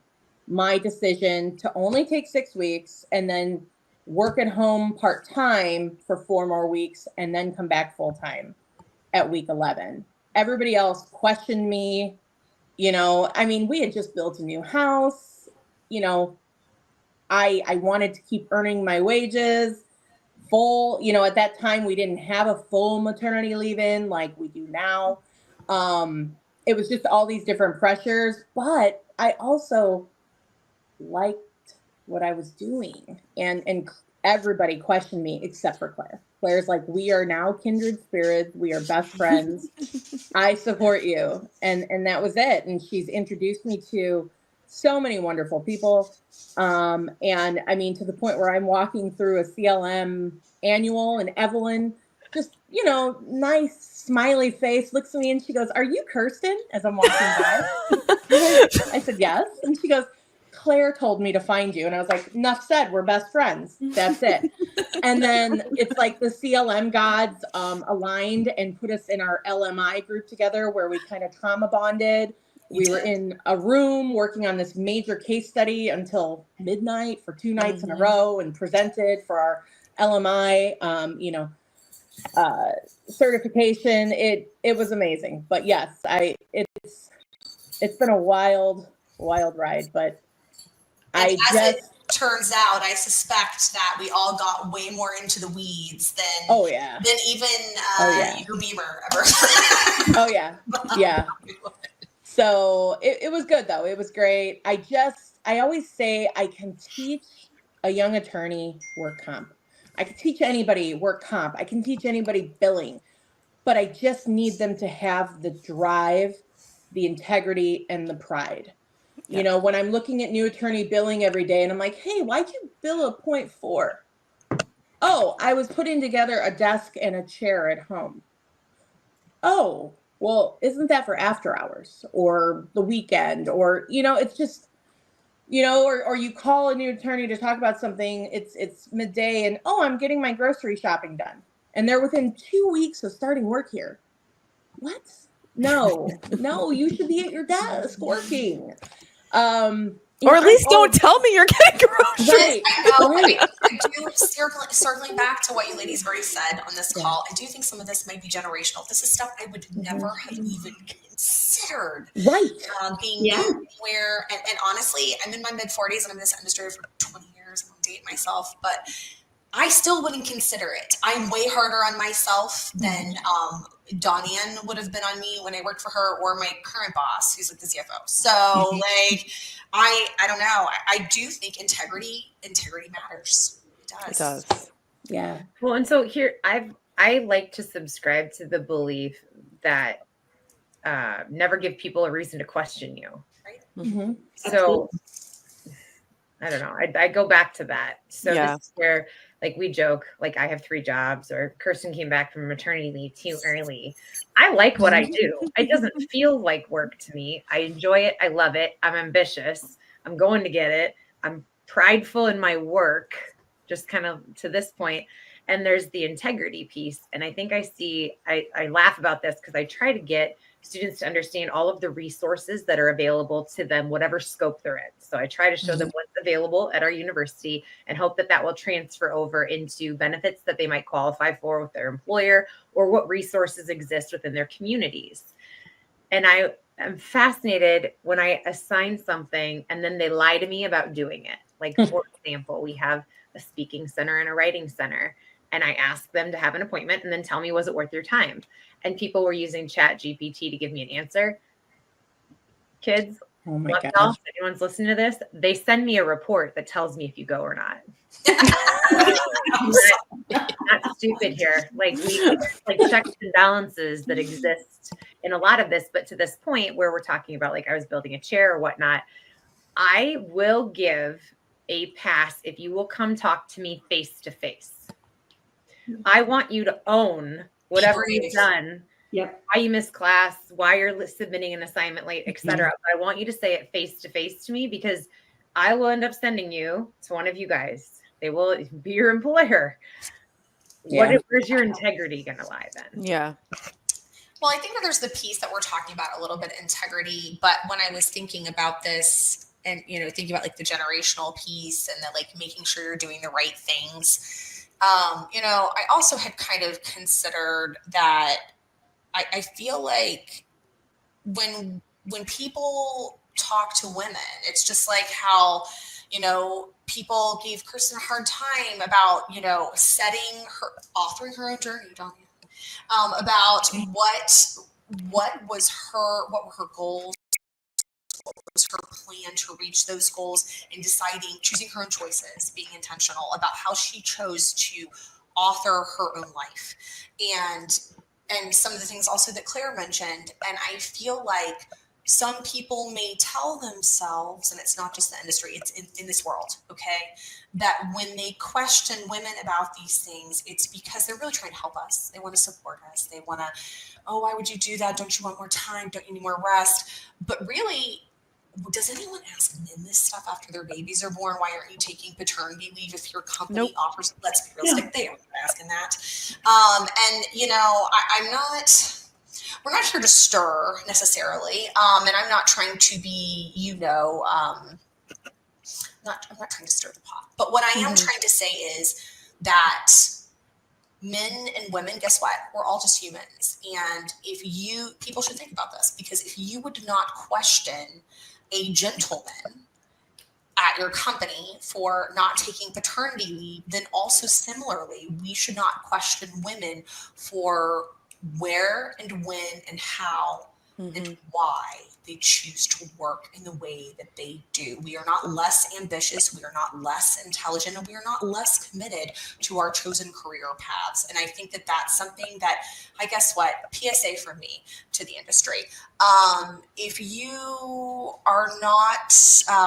my decision to only take 6 weeks and then work at home part-time for 4 more weeks and then come back full-time at week 11. Everybody else questioned me. We had just built a new house. I wanted to keep earning my wages full. At that time, we didn't have a full maternity leave-in like we do now. It was just all these different pressures, but I also liked what I was doing. And everybody questioned me except for Claire. Claire's like, we are now kindred spirits. We are best friends. I support you. And that was it. And she's introduced me to so many wonderful people. And to the point where I'm walking through a CLM annual, and Evelyn, just, nice smiley face, looks at me and she goes, are you Kirsten? As I'm walking by. I said, yes. And she goes, Claire told me to find you. And I was like, enough said, we're best friends. That's it. And then it's like the CLM gods aligned and put us in our LMI group together, where we kind of trauma bonded We were in a room working on this major case study until midnight for 2 nights in a row, and presented for our LMI, certification. It was amazing. But yes, it's been a wild ride, but as it turns out, I suspect that we all got way more into the weeds than even your Beamer ever. Yeah. So it was good though. It was great. I always say I can teach a young attorney work comp. I can teach anybody work comp. I can teach anybody billing, but I just need them to have the drive, the integrity, and the pride. You know, when I'm looking at new attorney billing every day and I'm like, hey, why'd you bill a 0.4? Oh, I was putting together a desk and a chair at home. Oh, well, isn't that for after hours or the weekend? Or, it's just, or you call a new attorney to talk about something, it's midday and, oh, I'm getting my grocery shopping done. And they're within 2 weeks of starting work here. What? No, you should be at your desk working. Or at least don't tell me you're getting groceries. Right. I do, circling back to what you ladies already said on this call, I do think some of this might be generational. This is stuff I would never have even considered. Right. Being where, and honestly, I'm in my mid-40s and I'm in this industry for 20 years. I'm going to date myself, but I still wouldn't consider it. I'm way harder on myself than Dawn-Ann would have been on me when I worked for her, or my current boss, who's like the CFO. So I don't know. I do think integrity matters. It does. Yeah. Well, and so here I like to subscribe to the belief that never give people a reason to question you. Right. Mm-hmm. So I don't know. I go back to that. So this is where, like, we joke, like, I have 3 jobs, or Kirsten came back from maternity leave too early. I like what I do. It doesn't feel like work to me. I enjoy it. I love it. I'm ambitious. I'm going to get it. I'm prideful in my work, just kind of to this point. And there's the integrity piece. And I think I laugh about this because I try to get students to understand all of the resources that are available to them, whatever scope they're in. So I try to show them what's available at our university and hope that will transfer over into benefits that they might qualify for with their employer, or what resources exist within their communities. And I am fascinated when I assign something and then they lie to me about doing it. Like, for example, we have a speaking center and a writing center. And I asked them to have an appointment and then tell me, was it worth your time? And people were using ChatGPT to give me an answer. Kids, oh my gosh. If anyone's listening to this, they send me a report that tells me if you go or not. Not stupid here. Like, checks and balances that exist in a lot of this, but to this point where we're talking about, like, I was building a chair or whatnot, I will give a pass if you will come talk to me face to face. I want you to own whatever you've done, why you missed class, why you're submitting an assignment late, etc. But I want you to say it face to face to me, because I will end up sending you to one of you guys. They will be your employer. Where's your integrity going to lie then? Yeah. Well, I think that there's the piece that we're talking about a little bit, integrity. But when I was thinking about this and, thinking about, like, the generational piece and that, like, making sure you're doing the right things, I also had kind of considered that I feel like when people talk to women, it's just like how, people gave Kristin a hard time about, authoring her own journey, about what were her goals, what was her plan to reach those goals, and choosing her own choices, being intentional about how she chose to author her own life. And some of the things also that Claire mentioned. And I feel like some people may tell themselves, and it's not just the industry, it's in this world, okay, that when they question women about these things, it's because they're really trying to help us. They want to support us. They want to, oh, why would you do that? Don't you want more time? Don't you need more rest? But really, does anyone ask men this stuff after their babies are born? Why aren't you taking paternity leave if your company offers? Let's be realistic. They aren't asking that. And, I'm not, we're not here to stir necessarily. And I'm not trying to be, I'm not trying to stir the pot. But what I am trying to say is that men and women, guess what? We're all just humans. And people should think about this, because if you would not question a gentleman at your company for not taking paternity leave, then also similarly, we should not question women for where and when and how and why they choose to work in the way that they do. We are not less ambitious, we are not less intelligent, and we are not less committed to our chosen career paths. And I think that that's something that, PSA for me to the industry. If you are not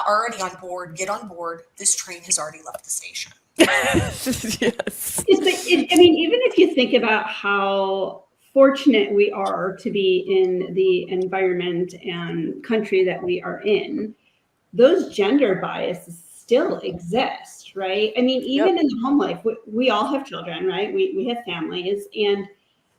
already on board, get on board. This train has already left the station. Yes. Even if you think about how fortunate we are to be in the environment and country that we are in, those gender biases still exist, right? I mean, even in the home life, we all have children, right? We have families, and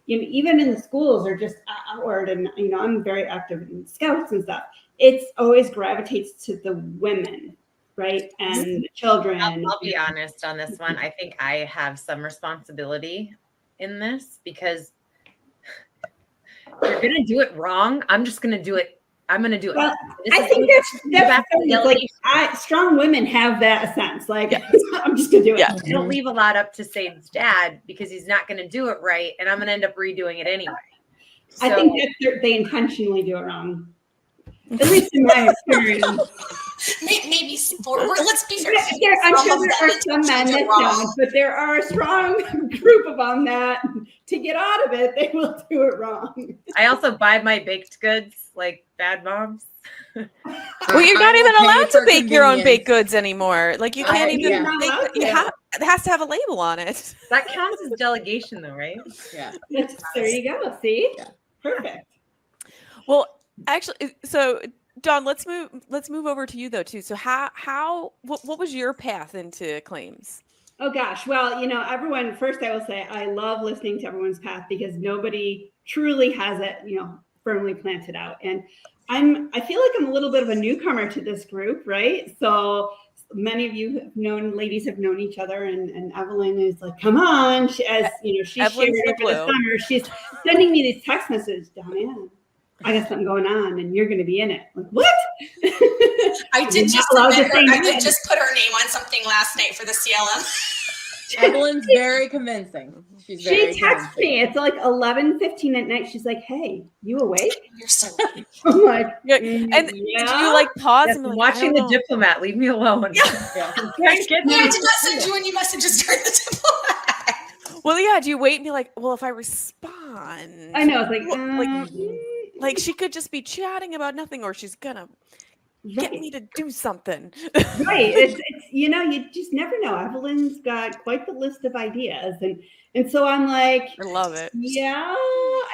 even in the schools or just outward, and I'm very active in scouts and stuff. It's always gravitates to the women, right? And children. I'll be honest on this one. I think I have some responsibility in this, because if you're going to do it wrong, I'm just going to do it. I'm going to do it. Well, I think that's strong women have that sense. Like, I'm just going to do it. Yeah. I don't leave a lot up to Sade's dad, because he's not going to do it right, and I'm going to end up redoing it anyway. So, I think that they intentionally do it wrong. At least in my experience. Maybe let's be fair. I'm sure there are some men that don't, but there are a strong group of them that, to get out of it, they will do it wrong. I also buy my baked goods like bad moms. Well, you're not even allowed to bake your own baked goods anymore. Like, you can't even it has to have a label on it. That counts as delegation, though, right? Yeah. There you go. See? Yeah. Perfect. Well, actually, so Dawn, let's move over to you though too. So what was your path into claims? Oh gosh. Well, everyone, first I will say I love listening to everyone's path, because nobody truly has it, firmly planted out. And I feel like I'm a little bit of a newcomer to this group, right? So many of you ladies have known each other, and Evelyn is like, come on. She shared over the summer. She's sending me these text messages, Dawn-Ann, I got something going on, and you're going to be in it. Like, what? I did just put her name on something last night for the CLM. Evelyn's very convincing. She texts me. It's like 11:15 at night. She's like, "Hey, you awake?" You're so right. I'm like, and do you like pause and like, watching The Diplomat? Leave me alone. Yeah. I did not send you any messages during The Diplomat. Well, yeah. Do you wait and be like, well, if I respond, I know. It's like she could just be chatting about nothing, or she's gonna get me to do something. Right. It's you just never know. Evelyn's got quite the list of ideas, and so I'm like, I love it. Yeah,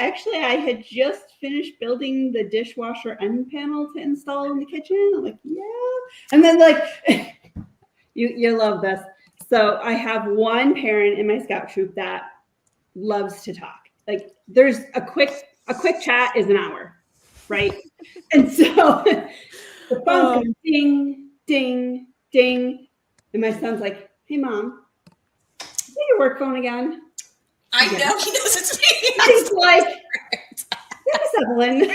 actually, I had just finished building the dishwasher end panel to install in the kitchen. I'm like, yeah, and then like, you love this. So I have one parent in my scout troop that loves to talk. Like, there's a quick chat is an hour, right? And so the phone's going ding, ding, ding. And my son's like, hey, Mom, is that your work phone again? I know, he knows it's me. He's like, Miss Evelyn.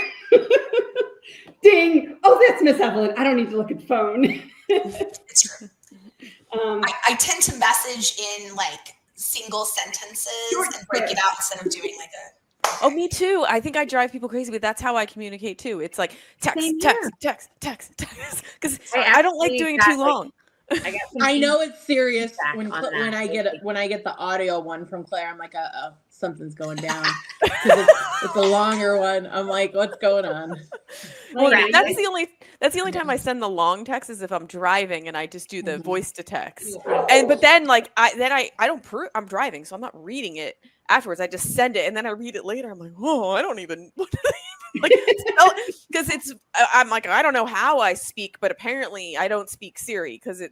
Ding. Oh, that's Miss Evelyn. I don't need to look at the phone. It's true. I tend to message in like single sentences and break it out instead of doing like a... Oh, me too. I think I drive people crazy, but that's how I communicate too. It's like text. Because I don't like doing too long. I know it's serious when I get the audio one from Claire. I'm like, something's going down. It's a longer one. I'm like, what's going on? Well, that's the only time I send the long text is if I'm driving and I just do the voice to text. But then I don't prove I'm driving, so I'm not reading it afterwards. I just send it and then I read it later. I'm like, I don't even because I'm like, I don't know how I speak, but apparently I don't speak Siri because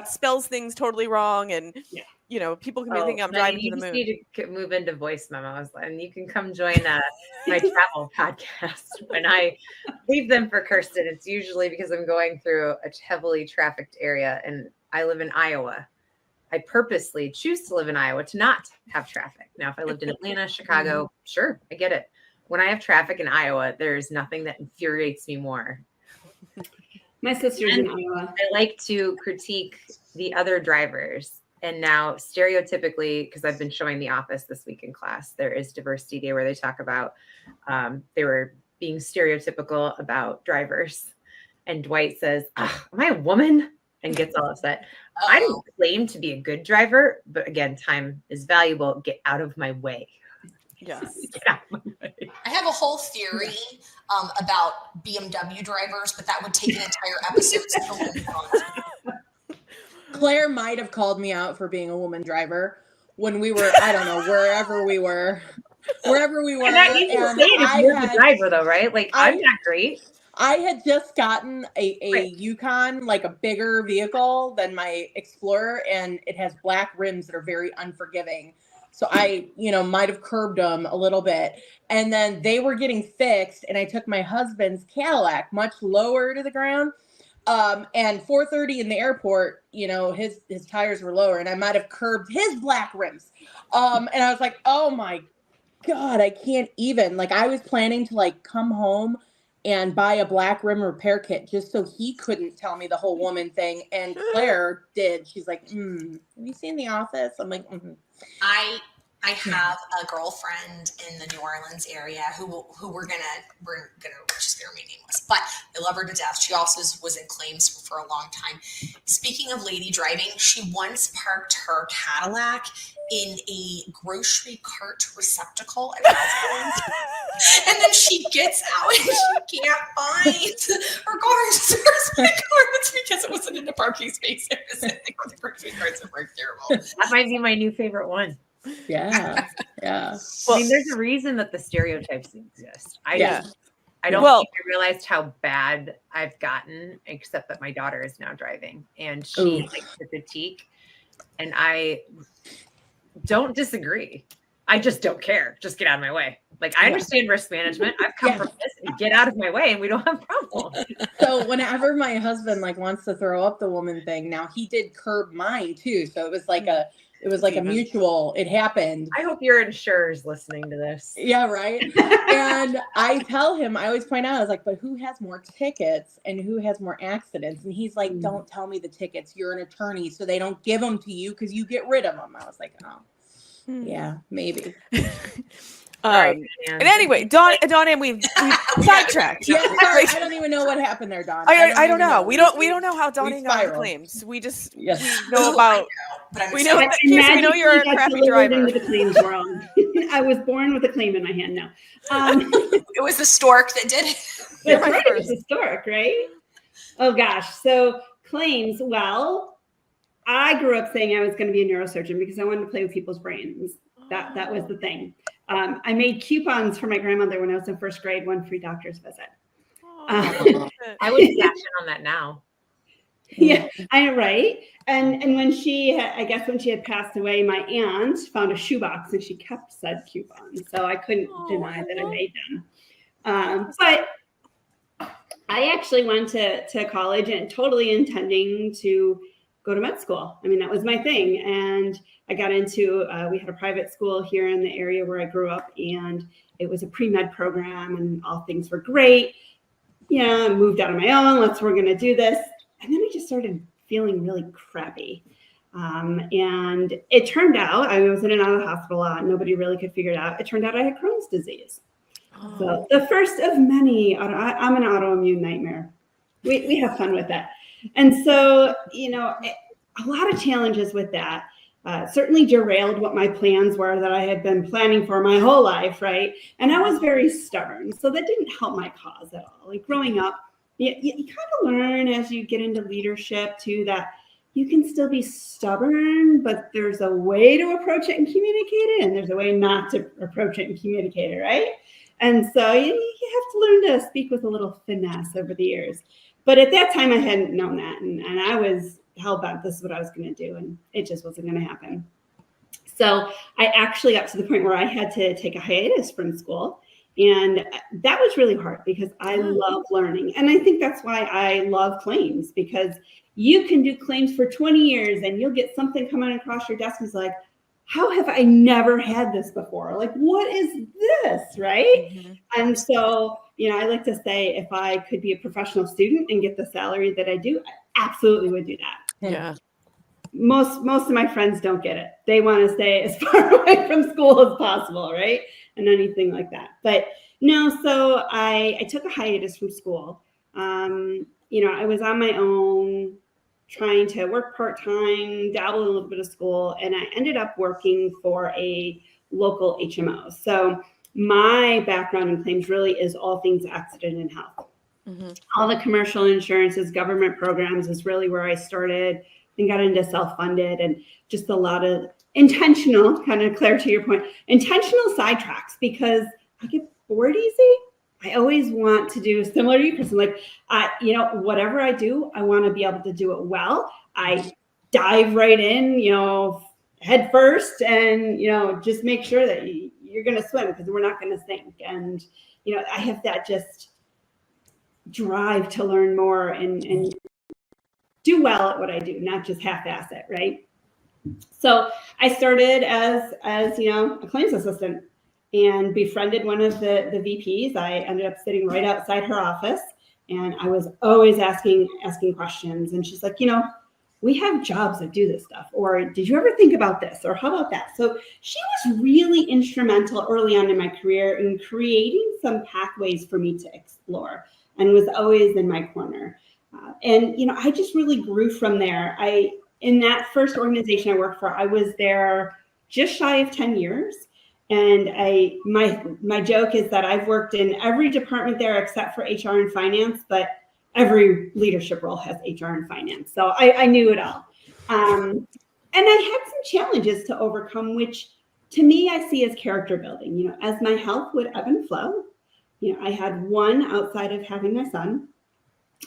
spells things totally wrong, and people can be thinking I'm driving to the moon. You need to move into voice memos, and you can come join my travel podcast when I leave them for Kirsten. It's usually because I'm going through a heavily trafficked area, and I live in Iowa. I purposely choose to live in Iowa to not have traffic. Now, if I lived in Atlanta, Chicago, sure, I get it. When I have traffic in Iowa, there's nothing that infuriates me more. My sister's in Iowa. I like to critique the other drivers. And now, stereotypically, because I've been showing The Office this week in class, there is Diversity Day where they talk about they were being stereotypical about drivers. And Dwight says, "Am I a woman?" and gets all upset. I don't claim to be a good driver, but again, time is valuable. Get out of my way. Yes. Get out of my way. I have a whole theory about BMW drivers, but that would take an entire episode. So we'll move on. Claire might have called me out for being a woman driver when we were, I don't know, wherever we were. And that you can say it if you're the driver, though, right? Like, I'm not great. I had just gotten a Yukon, like a bigger vehicle than my Explorer, and it has black rims that are very unforgiving. So I, might have curbed them a little bit. And then they were getting fixed, and I took my husband's Cadillac much lower to the ground. And 4:30 in the airport, his tires were lower, and I might have curbed his black rims. And I was like, oh my God, I can't even. Like, I was planning to come home and buy a black rim repair kit just so he couldn't tell me the whole woman thing. And Claire did. She's like, have you seen The Office? I'm like, I have a girlfriend in the New Orleans area who we're gonna she's gonna remain nameless, but I love her to death. She also was in claims for a long time. Speaking of lady driving, she once parked her Cadillac in a grocery cart receptacle at Walmart. And then she gets out and she can't find her car. Where's my car? It's because it wasn't in the parking space. It was in the grocery carts that were terrible. That might be my new favorite one. Yeah. Well, there's a reason that the stereotypes exist. I don't think I realized how bad I've gotten, except that my daughter is now driving and she likes to critique, and I don't disagree. I just don't care. Just get out of my way. Like, I understand risk management. I've come from this. Get out of my way, and we don't have problems. So whenever my husband wants to throw up the woman thing, now he did curb mine too. So it was like a mutual. It happened. I hope your insurer's listening to this. Yeah, right. And I tell him, I always point out, I was like, but who has more tickets and who has more accidents? And he's like, don't tell me the tickets. You're an attorney, so they don't give them to you because you get rid of them. I was like, yeah, maybe. And anyway, Dawn-Ann, we've sidetracked. Yeah, sorry, I don't even know what happened there, Dawn. I don't know. We don't know how Dawn-Ann got the claims. We just we know about. We know you're a crappy driver. The claims wrong. I was born with a claim in my hand. No, it was the stork that did it. That's right. It was the stork, right? Oh gosh. So claims. Well, I grew up saying I was going to be a neurosurgeon because I wanted to play with people's brains. That was the thing. I made coupons for my grandmother when I was in first grade, one free doctor's visit. I would cash in on that now. Yeah, I know, right? And when she had passed away, my aunt found a shoebox and she kept said coupons. So I couldn't deny that I made them. But I actually went to college and totally intending to go to med school. I mean, that was my thing. And I got into, we had a private school here in the area where I grew up, and it was a pre-med program and all things were great. I moved out on my own. We're going to do this. And then I just started feeling really crappy. And it turned out, I was in and out of the hospital a lot. Nobody really could figure it out. It turned out I had Crohn's disease. So the first of many, I'm an autoimmune nightmare. We have fun with that. And so, a lot of challenges with that. Certainly derailed what my plans were that I had been planning for my whole life, right? And I was very stubborn. So that didn't help my cause at all. Like growing up, you kind of learn as you get into leadership too, that you can still be stubborn, but there's a way to approach it and communicate it, and there's a way not to approach it and communicate it, right? And so you have to learn to speak with a little finesse over the years. But at that time, I hadn't known that, and I was hell-bent this is what I was going to do, and it just wasn't going to happen. So I actually got to the point where I had to take a hiatus from school. And that was really hard because I love learning. And I think that's why I love claims, because you can do claims for 20 years and you'll get something coming across your desk and it's like, how have I never had this before? Like, what is this, right? Mm-hmm. And so, I like to say if I could be a professional student and get the salary that I do, I absolutely would do that. Yeah. Most of my friends don't get it. They want to stay as far away from school as possible, right? And anything like that. But no, so I took a hiatus from school. I was on my own, trying to work part-time, dabble in a little bit of school, and I ended up working for a local HMO. So my background in claims really is all things accident and health. Mm-hmm. All the commercial insurances, government programs is really where I started, and got into self-funded, and just a lot of intentional, kind of Claire, to your point, intentional sidetracks, because I get bored easy. I always want to do similar to you, Kristin. Like, whatever I do, I want to be able to do it well. I dive right in, head first, and, just make sure that you're going to swim, because we're not going to sink. And, I have that just drive to learn more and do well at what I do, not just half-ass it, right? So I started as a claims assistant and befriended one of the VPs. I ended up sitting right outside her office, and I was always asking questions. And she's like, we have jobs that do this stuff, or did you ever think about this, or how about that? So she was really instrumental early on in my career in creating some pathways for me to explore, and was always in my corner. And I just really grew from there. In that first organization I worked for, I was there just shy of 10 years. And my joke is that I've worked in every department there except for HR and finance, but every leadership role has HR and finance. So I knew it all. And I had some challenges to overcome, which to me, I see as character building. As my health would ebb and flow, I had one outside of having my son.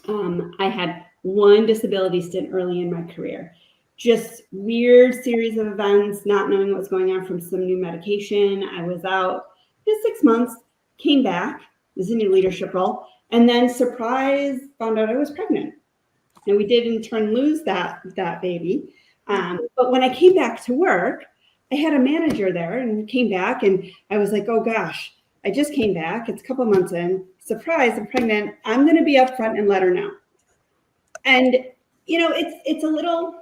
I had one disability stint early in my career. Just weird series of events, not knowing what was going on from some new medication. I was out just 6 months, came back, was in a leadership role, and then surprise, found out I was pregnant. And we did in turn lose that baby. But when I came back to work, I had a manager there and came back, and I was like, oh gosh, I just came back. It's a couple months in. Surprise, I'm pregnant. I'm going to be upfront and let her know. And, it's a little,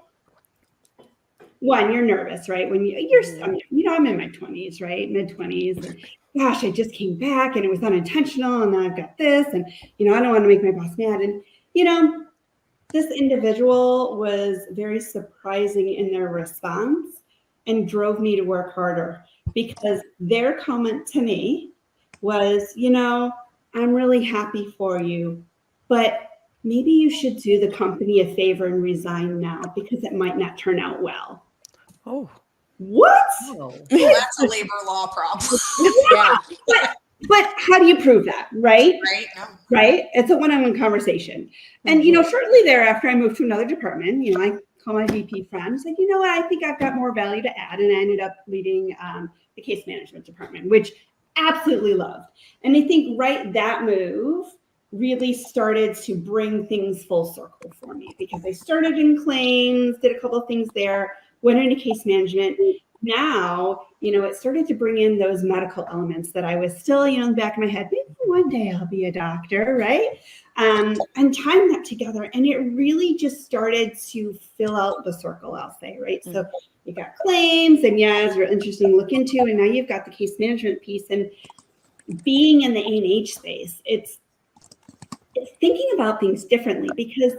one, you're nervous, right? When I'm in my 20s, right? Mid-20s. And, gosh, I just came back and it was unintentional. And then I've got this, and, I don't want to make my boss mad. And, this individual was very surprising in their response and drove me to work harder, because their comment to me was, I'm really happy for you, but maybe you should do the company a favor and resign now, because it might not turn out well. Oh, what? Well, that's a labor law problem. Yeah. But how do you prove that, right? Right. No. Right. It's a one-on-one conversation. And, shortly thereafter, I moved to another department. I call my VP friend. It's like, what? I think I've got more value to add. And I ended up leading the case management department, which absolutely loved. And I think that move really started to bring things full circle for me, because I started in claims, did a couple of things there, went into case management. Now, it started to bring in those medical elements that I was still, in the back of my head, maybe one day I'll be a doctor, right? And tying that together. And it really just started to fill out the circle, I'll say, right? So you got claims, and it's real interesting to look into. And now you've got the case management piece. And being in the A&H space, it's thinking about things differently, because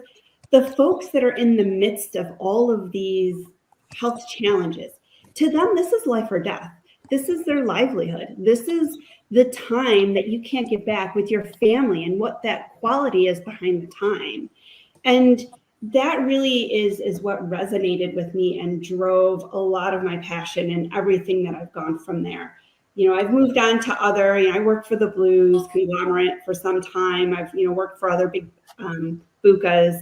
the folks that are in the midst of all of these health challenges, to them, this is life or death. This is their livelihood. This is the time that you can't get back with your family, and what that quality is behind the time. And that really is what resonated with me and drove a lot of my passion and everything that I've gone from there. I've moved on to other, I worked for the Blues conglomerate for some time. I've, worked for other big bucas.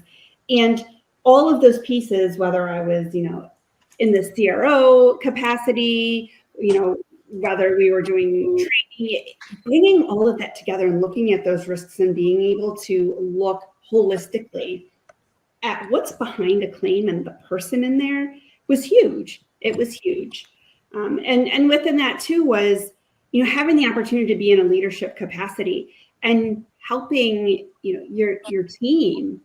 And all of those pieces, whether I was, in the CRO capacity, whether we were doing training, bringing all of that together and looking at those risks and being able to look holistically at what's behind a claim and the person in there was huge. It was huge. And within that too was, having the opportunity to be in a leadership capacity and helping, your team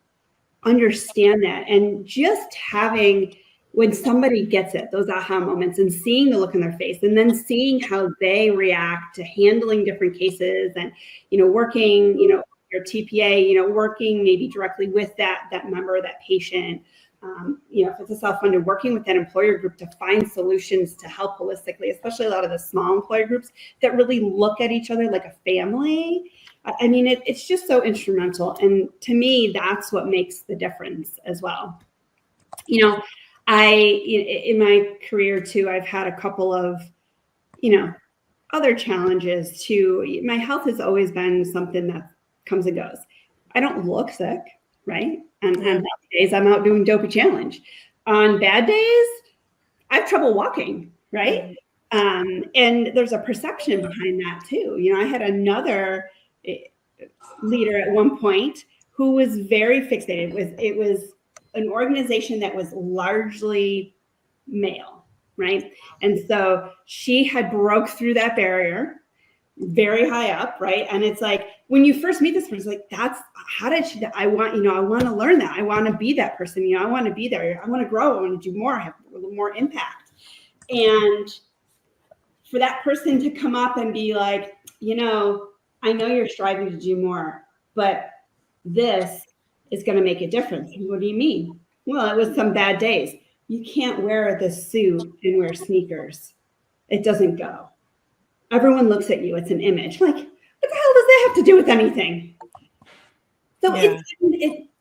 understand that, and just having, when somebody gets it, those aha moments, and seeing the look in their face, and then seeing how they react to handling different cases, and working, your TPA, working maybe directly with that member, that patient. If it's a self-funded, working with that employer group to find solutions to help holistically, especially a lot of the small employer groups that really look at each other like a family. I mean, it's just so instrumental. And to me, that's what makes the difference as well. In my career too, I've had a couple of, other challenges too. My health has always been something that comes and goes. I don't look sick, right? And on healthy days, I'm out doing Dopey Challenge. On bad days, I have trouble walking, right? And there's a perception behind that too. I had another leader at one point who was very fixated. It was an organization that was largely male, right? And so she had broke through that barrier very high up, right? And it's like, when you first meet this person, it's like, how did she, I want to learn that. I want to be that person. I want to be there. I want to grow. I want to do more, have a little more impact. And for that person to come up and be like, I know you're striving to do more, but this is going to make a difference. What do you mean? Well, it was some bad days. You can't wear this suit and wear sneakers. It doesn't go. Everyone looks at you. It's an image. Like, what the hell does that have to do with anything? So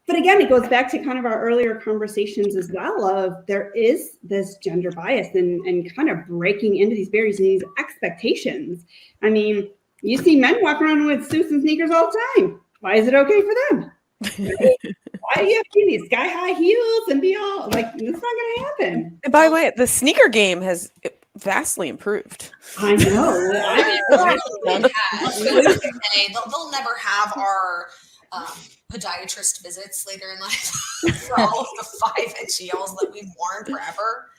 but again, it goes back to kind of our earlier conversations as well of there is this gender bias and kind of breaking into these barriers and these expectations. I mean, you see men walk around with suits and sneakers all the time. Why is it okay for them? Right? Why do you have to be these sky-high heels and be all like, it's not going to happen? And by the way, the sneaker game has vastly improved. I know. They'll never have our podiatrist visits later in life for all of the 5-inch heels that we've worn forever.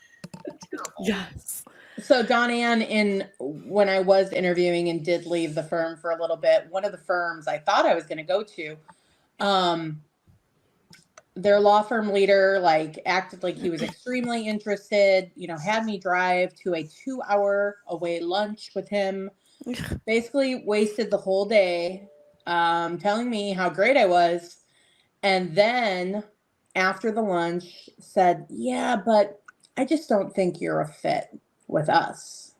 Terrible. Yes. So Dawn-Ann, when I was interviewing and did leave the firm for a little bit, one of the firms I thought I was going to go to, their law firm leader acted like he was extremely interested, had me drive to a 2-hour away lunch with him, basically wasted the whole day telling me how great I was. And then after the lunch said, yeah, but I just don't think you're a fit with us.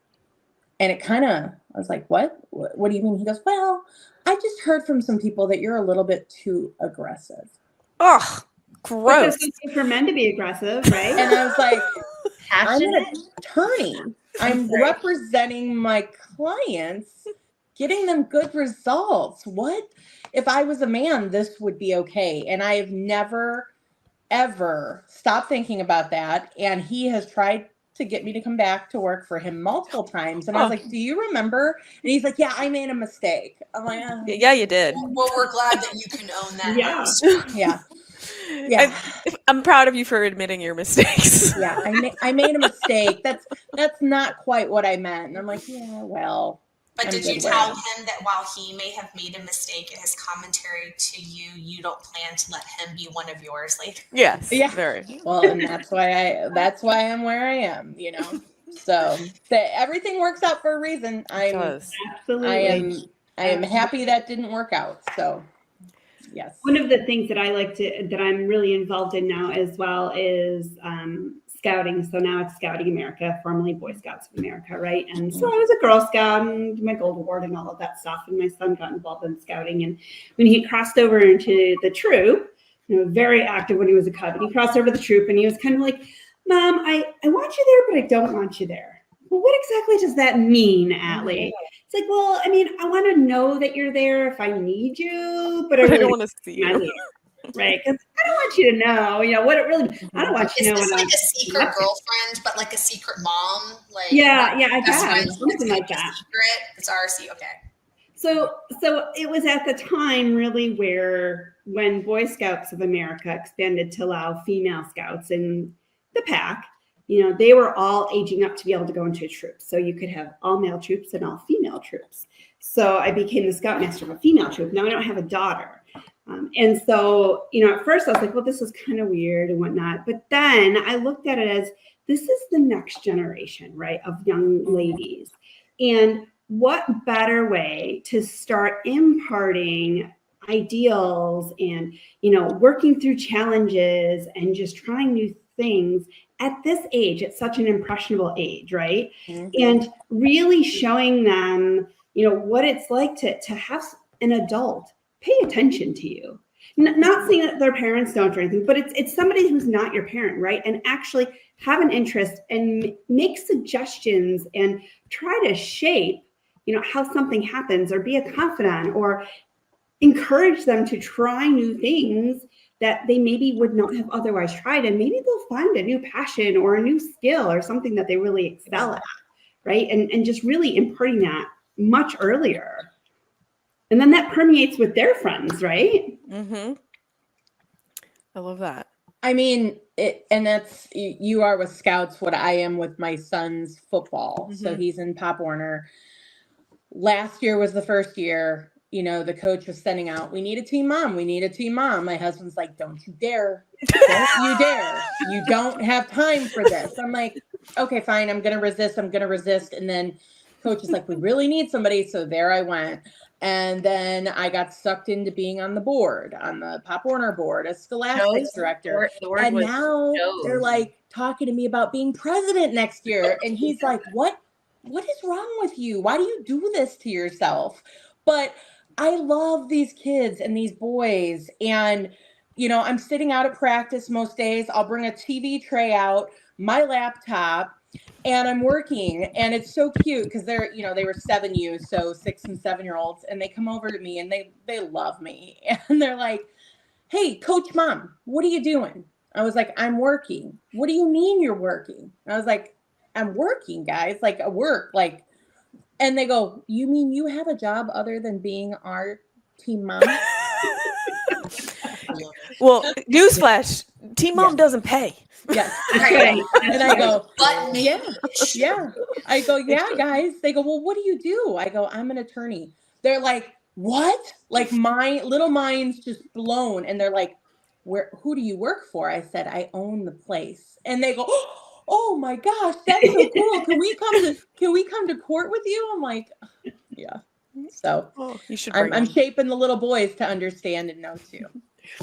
And it kind of, I was like, what do you mean? He goes, well, I just heard from some people that you're a little bit too aggressive. Oh, gross. It's for men to be aggressive, right? And I was like, I'm an attorney. I'm representing my clients, getting them good results. What if I was a man, this would be okay. And I have never, ever stopped thinking about that. And he has tried to get me to come back to work for him multiple times. And I was like, do you remember? And he's like, yeah, I made a mistake. I'm like, yeah, you did. Well, we're glad that you can own that. Yeah. Yeah. I'm proud of you for admitting your mistakes. Yeah. I made a mistake. That's not quite what I meant. And I'm like, yeah, well. But did you tell him that while he may have made a mistake in his commentary to you, you don't plan to let him be one of yours later? Yes. Yeah. Very. Well, and that's why I'm where I am, So everything works out for a reason. Absolutely. I am happy that didn't work out. So yes. One of the things that that I'm really involved in now as well is scouting. So now it's Scouting America, formerly Boy Scouts of America, right? And so I was a Girl Scout and my Gold Award and all of that stuff. And my son got involved in scouting. And when he crossed over into the troop, very active when he was a cub, and he crossed over the troop and he was kind of like, Mom, I want you there, but I don't want you there. Well, what exactly does that mean, Atlee? It's like, well, I mean, I want to know that you're there if I need you, but I really don't want to see you. right? Because I don't want you to know, what it really. I don't want you to know. Is this what like a secret girlfriend, but like a secret mom? Like yeah, I best guess friends, something like that. Secret. It's RC. Okay. So it was at the time really when Boy Scouts of America expanded to allow female scouts in the pack, they were all aging up to be able to go into troops. So you could have all male troops and all female troops. So I became the scoutmaster of a female troop. Now I don't have a daughter. And so, at first I was like, well, this is kind of weird and whatnot. But then I looked at it as this is the next generation, right, of young ladies. And what better way to start imparting ideals and, working through challenges and just trying new things at this age, at such an impressionable age, right? Mm-hmm. And really showing them, what it's like to have an adult pay attention to you. Not saying that their parents don't or anything, but it's somebody who's not your parent, right? And actually have an interest and make suggestions and try to shape how something happens, or be a confidant, or encourage them to try new things that they maybe would not have otherwise tried. And maybe they'll find a new passion or a new skill or something that they really excel at, right? And just really imparting that much earlier. And then that permeates with their friends, right? Mm-hmm. I love that. I mean, and that's, you are with Scouts what I am with my son's football. Mm-hmm. So he's in Pop Warner. Last year was the first year, the coach was sending out, we need a team mom. We need a team mom. My husband's like, don't you dare. Don't you dare. You don't have time for this. I'm like, okay, fine. I'm going to resist. And then coach is like, we really need somebody. So there I went. And then I got sucked into being on the board, on the Pop Warner board as Scholastics director. And now they're like talking to me about being president next year. And he's like, what is wrong with you? Why do you do this to yourself? But I love these kids and these boys. And, I'm sitting out at practice most days. I'll bring a TV tray out, my laptop, and I'm working. And it's so cute because they're, they were 7U, so 6 and 7-year-olds. And they come over to me and they love me. And they're like, hey, Coach Mom, what are you doing? I was like, I'm working. What do you mean you're working? And I was like, I'm working, guys, like a work, like, and they go, you mean you have a job other than being our team mom? Well, newsflash, team mom doesn't pay. Yes. Right. And I go, yeah. I go, yeah, guys. They go, well, what do you do? I go, I'm an attorney. They're like, what? Like my little mind's just blown. And they're like, who do you work for? I said, I own the place. And they go, oh my gosh, that's so cool. Can we come to court with you? I'm like, yeah. So you should I'm shaping the little boys to understand and know too.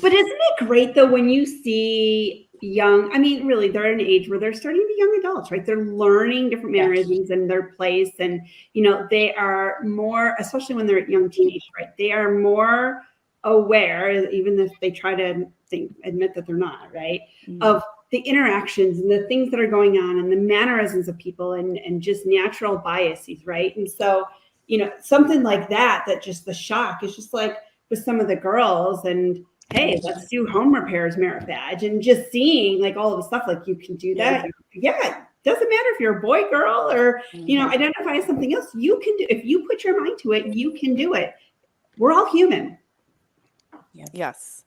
But isn't it great though when you see really they're at an age where they're starting to be young adults, right? They're learning different mannerisms and their place. And, they are more, especially when they're at young teenage, right? They are more aware, even if they try to admit that they're not, right? Mm-hmm. Of the interactions and the things that are going on and the mannerisms of people and just natural biases, right? And so, something like that just the shock is just like with some of the girls and, hey, let's do home repairs merit badge, and just seeing like all of the stuff, like you can do that. Yeah. Doesn't matter if you're a boy, girl, or, identify as something else. You can do, if you put your mind to it, you can do it. We're all human. Yes.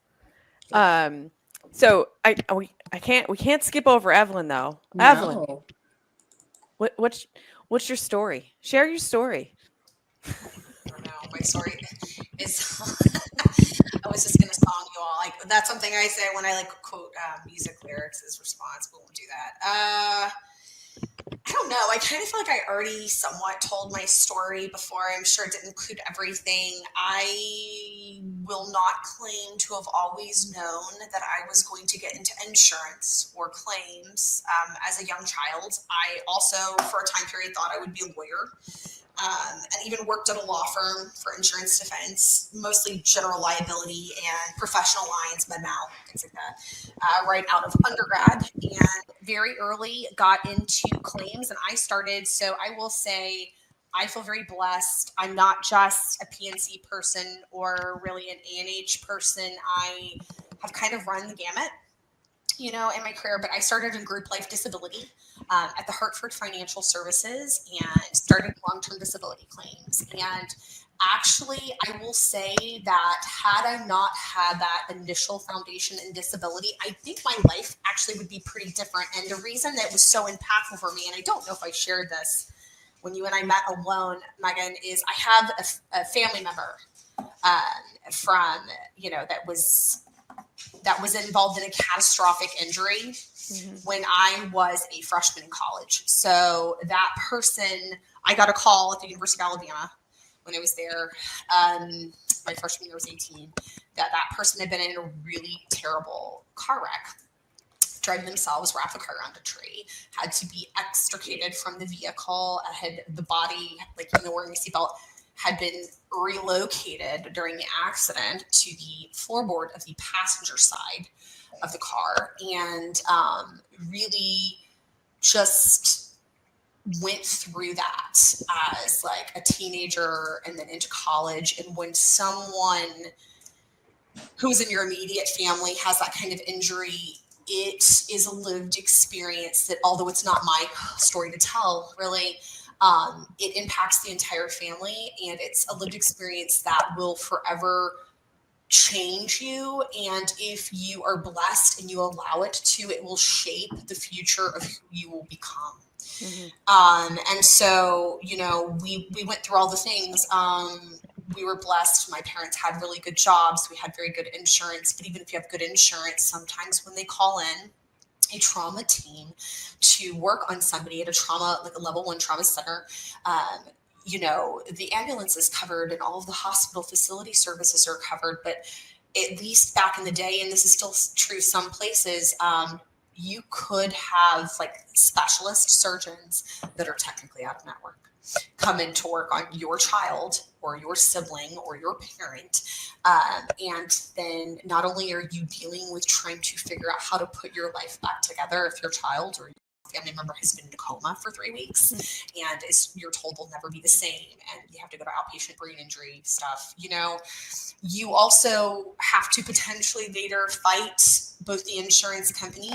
So we can't skip over Evelyn though. No. Evelyn, what's your story? Share your story. I don't know. My story is I was just gonna song you all. Like that's something I say when I quote music lyrics as response, but won't do that. I don't know. I kind of feel like I already somewhat told my story before. I'm sure it didn't include everything. I will not claim to have always known that I was going to get into insurance or claims as a young child. I also, for a time period, thought I would be a lawyer. And even worked at a law firm for insurance defense, mostly general liability and professional lines, med-mal, things like that, right out of undergrad. And very early got into claims, and I started. So I will say I feel very blessed. I'm not just a PNC person or really an A&H person. I have kind of run the gamut, in my career, but I started in group life disability at the Hartford Financial Services and started long-term disability claims. And actually, I will say that had I not had that initial foundation in disability, I think my life actually would be pretty different. And the reason that was so impactful for me, and I don't know if I shared this when you and I met alone, Meghan, is I have a family member from, that was involved in a catastrophic injury when I was a freshman in college. So that person, I got a call at the University of Alabama when I was there. My freshman year was 18, that person had been in a really terrible car wreck, driving themselves, wrapped the car around a tree, had to be extricated from the vehicle, had the body, wearing a seatbelt, had been relocated during the accident to the floorboard of the passenger side of the car, and really just went through that as like a teenager and then into college. And when someone who's in your immediate family has that kind of injury, it is a lived experience that, although it's not my story to tell, really, it impacts the entire family, and it's a lived experience that will forever change you. And if you are blessed and you allow it to, it will shape the future of who you will become. And so, we went through all the things. We were blessed. My parents had really good jobs. We had very good insurance. But even if you have good insurance, sometimes when they call in a trauma team to work on somebody at a trauma, like a level 1 trauma center, the ambulance is covered and all of the hospital facility services are covered. But at least back in the day, and this is still true some places, you could have like specialist surgeons that are technically out of network come in to work on your child or your sibling or your parent. And then not only are you dealing with trying to figure out how to put your life back together if your child or family member has been in a coma for 3 weeks and you're told they'll never be the same, and you have to go to outpatient brain injury stuff. You also have to potentially later fight both the insurance company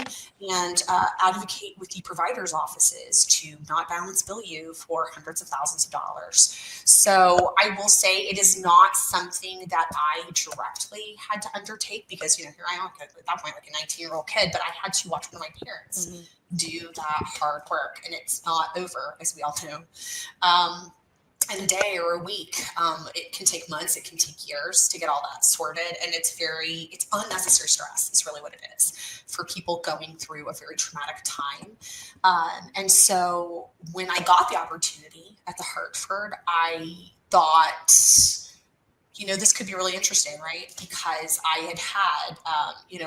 and advocate with the provider's offices to not balance bill you for hundreds of thousands of dollars. So I will say it is not something that I directly had to undertake because, here I am at that point, like a 19-year-old kid, but I had to watch one of my parents do that hard work, and it's not over, as we all know. In a day or a week, it can take months, it can take years to get all that sorted, and it's unnecessary stress is really what it is for people going through a very traumatic time. And so when I got the opportunity at the Hartford, I thought, this could be really interesting, right? Because I had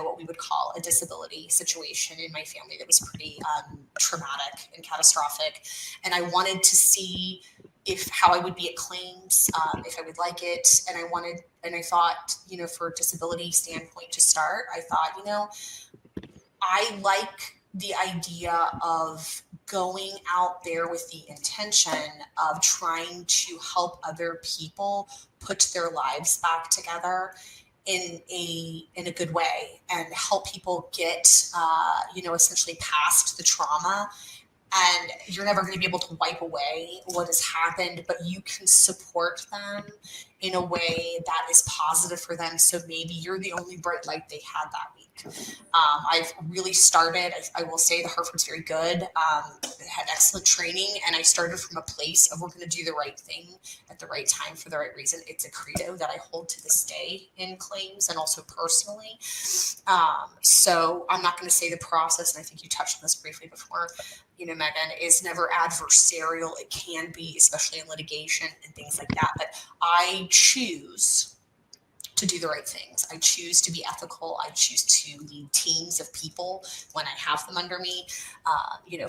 what we would call a disability situation in my family that was pretty traumatic and catastrophic. And I wanted to see how I would be at claims, if I would like it. And I thought, for a disability standpoint to start, I thought, I like the idea of going out there with the intention of trying to help other people put their lives back together in a good way and help people get, essentially past the trauma. And you're never going to be able to wipe away what has happened, but you can support them in a way that is positive for them. So maybe you're the only bright light they had that week. I've really started, I will say the Hartford's very good, had excellent training, and I started from a place of we're going to do the right thing at the right time for the right reason. It's a credo that I hold to this day in claims and also personally. So I'm not going to say the process, and I think you touched on this briefly before, Meghan, is never adversarial. It can be, especially in litigation and things like that. But I choose to do the right things. I choose to be ethical. I choose to lead teams of people when I have them under me,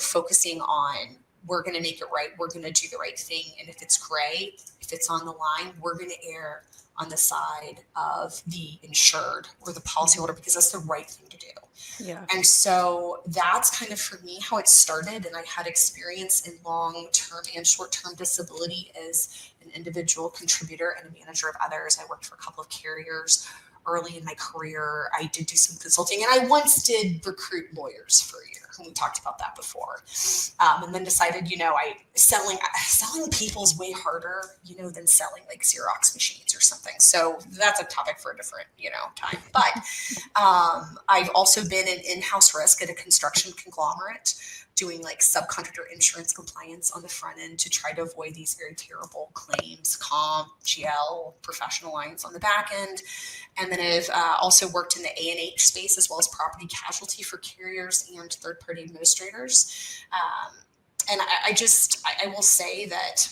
focusing on we're going to make it right. We're going to do the right thing. And if it's gray, if it's on the line, we're going to err on the side of the insured or the policyholder because that's the right thing to do. Yeah. And so that's kind of for me how it started. And I had experience in long-term and short-term disability as an individual contributor and a manager of others. I worked for a couple of carriers early in my career, I did do some consulting, and I once did recruit lawyers for a year. And we talked about that before. And then decided, selling people is way harder, than selling like Xerox machines or something. So that's a topic for a different, time. But I've also been in in-house risk at a construction conglomerate, doing like subcontractor insurance compliance on the front end to try to avoid these very terrible claims, comp, GL, professional lines on the back end. And then I've also worked in the A&H space as well as property casualty for carriers and third-party administrators. And I will say that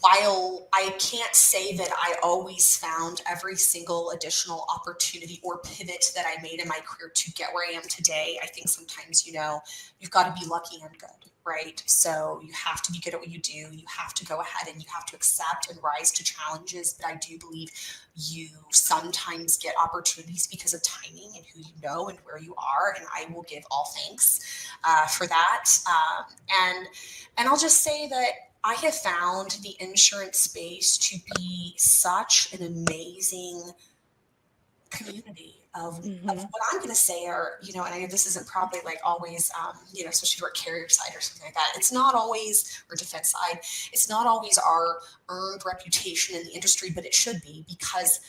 while I can't say that I always found every single additional opportunity or pivot that I made in my career to get where I am today, I think sometimes, you've got to be lucky and good, right? So you have to be good at what you do. You have to go ahead and you have to accept and rise to challenges. But I do believe you sometimes get opportunities because of timing and who you know and where you are. And I will give all thanks for that. And I'll just say that I have found the insurance space to be such an amazing community of what I'm going to say are, and I know this isn't probably like always, especially for carrier side or something like that. It's not always, or defense side, it's not always our earned reputation in the industry, but it should be, because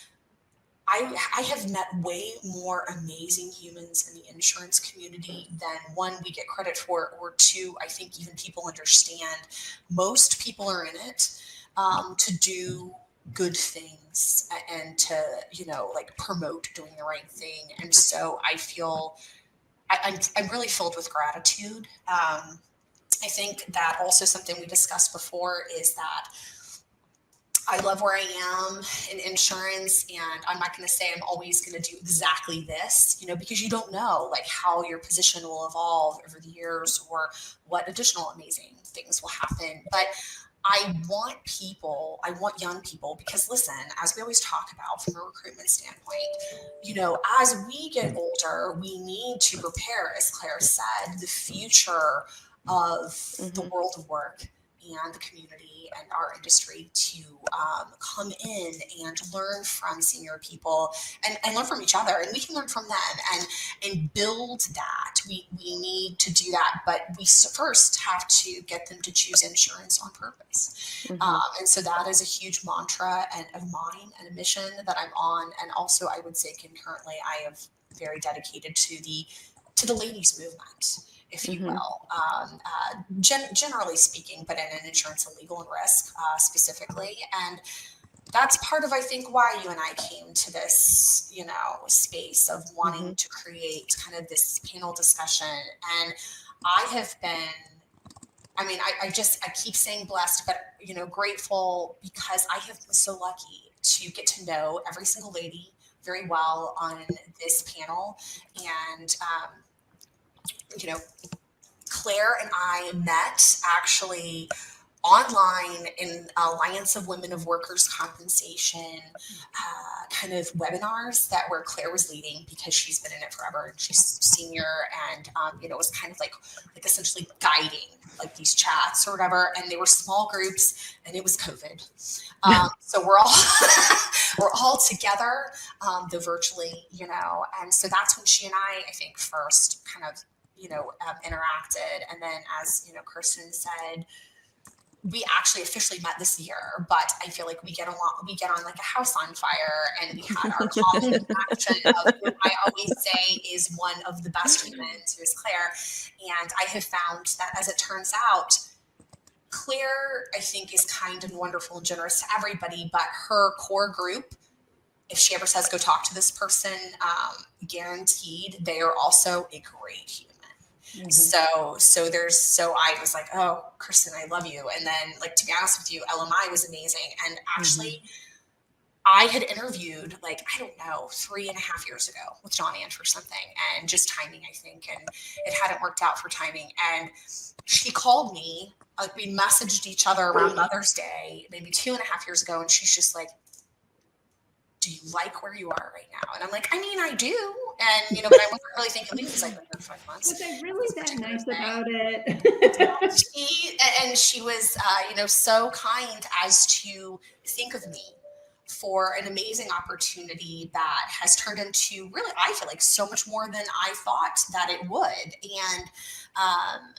I have met way more amazing humans in the insurance community than, one, we get credit for, or two, I think even people understand. Most people are in it to do good things and to, promote doing the right thing. And so I feel I'm really filled with gratitude. I think that also something we discussed before is that I love where I am in insurance, and I'm not going to say I'm always going to do exactly this, because you don't know like how your position will evolve over the years or what additional amazing things will happen. But I want young people, because listen, as we always talk about from a recruitment standpoint, as we get older, we need to prepare, as Claire said, the future of the world of work and the community and our industry to come in and learn from senior people and learn from each other, and we can learn from them and build that. We need to do that, but we first have to get them to choose insurance on purpose. And so that is a huge mantra of mine and a mission that I'm on. And also I would say concurrently, I am very dedicated to the ladies movement, if you will, generally speaking, but in an insurance and legal and risk specifically. And that's part of, I think, why you and I came to this, space of wanting to create kind of this panel discussion. And I have been, I keep saying blessed, but, grateful, because I have been so lucky to get to know every single lady very well on this panel. And, Claire and I met actually online in Alliance of Women of Workers' Compensation kind of webinars that where Claire was leading, because she's been in it forever and she's senior, and it was kind of like essentially guiding like these chats or whatever, and they were small groups, and it was COVID, so we're all together, though virtually, and so that's when she and I think first kind of interacted. And then, as Kristin said, we actually officially met this year, but I feel like we get on like a house on fire, and we had our common interaction of who I always say is one of the best humans, who is Claire. And I have found that, as it turns out, Claire, I think, is kind and wonderful and generous to everybody, but her core group, if she ever says, go talk to this person, guaranteed they are also a great human. So I was like, oh, Kristin, I love you. And then, like, to be honest with you, LMI was amazing. And actually, I had interviewed, 3.5 years ago with Dawn-Ann for something, and just timing, I think, and it hadn't worked out for timing. And she called me, we messaged each other around Mother's Day, maybe 2.5 years ago. And she's just like, do you like where you are right now? And I'm like, I do. And, but I wasn't really thinking leave, because I've been there 5 months. Was I really that nice about it? She was, so kind as to think of me for an amazing opportunity that has turned into really, I feel like, so much more than I thought that it would.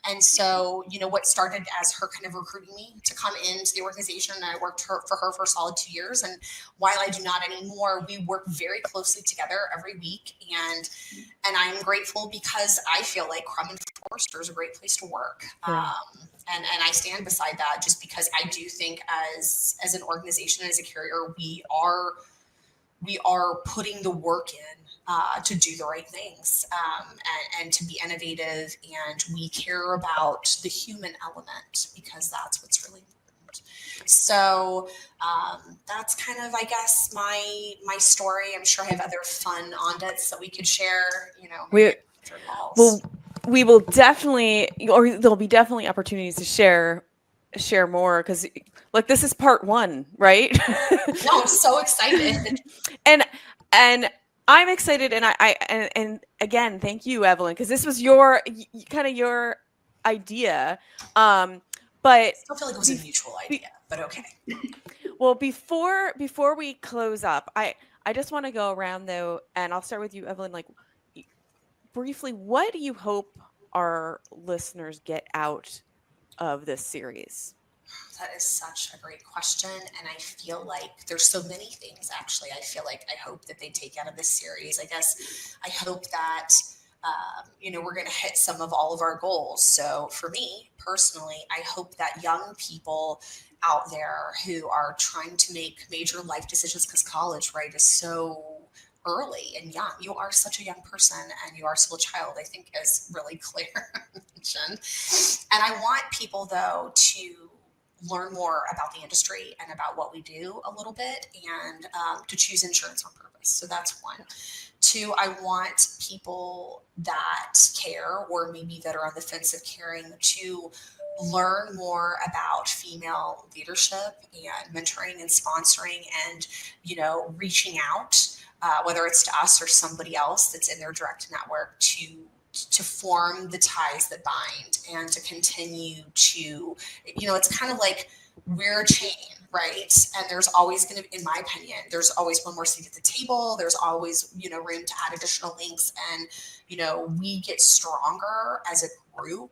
And so, what started as her kind of recruiting me to come into the organization, and I worked for her for a solid 2 years. And while I do not anymore, we work very closely together every week. And I'm grateful because I feel like Crum and Forster is a great place to work. Yeah. And I stand beside that just because I do think as an organization, as a carrier, we are putting the work in to do the right things and to be innovative. And we care about the human element because that's what's really important. So that's kind of, I guess, my story. I'm sure I have other fun on-dets that we could share, We will definitely, or there'll be definitely opportunities to share more, because like this is part 1, right? No, I'm so excited. and I'm excited, and and again, thank you, Evelyn, because this was your kind of your idea. But I still feel like it was a mutual idea, but okay. Well, before we close up, I just want to go around though, and I'll start with you, Evelyn. Like, briefly, what do you hope our listeners get out of this series? That is such a great question. And I feel like there's so many things, actually. I feel like I hope that they take out of this series. I guess I hope that, we're going to hit some of all of our goals. So for me personally, I hope that young people out there who are trying to make major life decisions, because college, right, is so early and young. You are such a young person and you are still a child, I think, is really Claire mentioned. And I want people, though, to learn more about the industry and about what we do a little bit, and to choose insurance on purpose. So that's one. 2, I want people that care, or maybe that are on the fence of caring, to learn more about female leadership and mentoring and sponsoring and, reaching out, whether it's to us or somebody else that's in their direct network, to form the ties that bind and to continue to, it's kind of like we're a chain, right? And there's always going to, in my opinion, there's always one more seat at the table. There's always, room to add additional links. And, we get stronger as a group,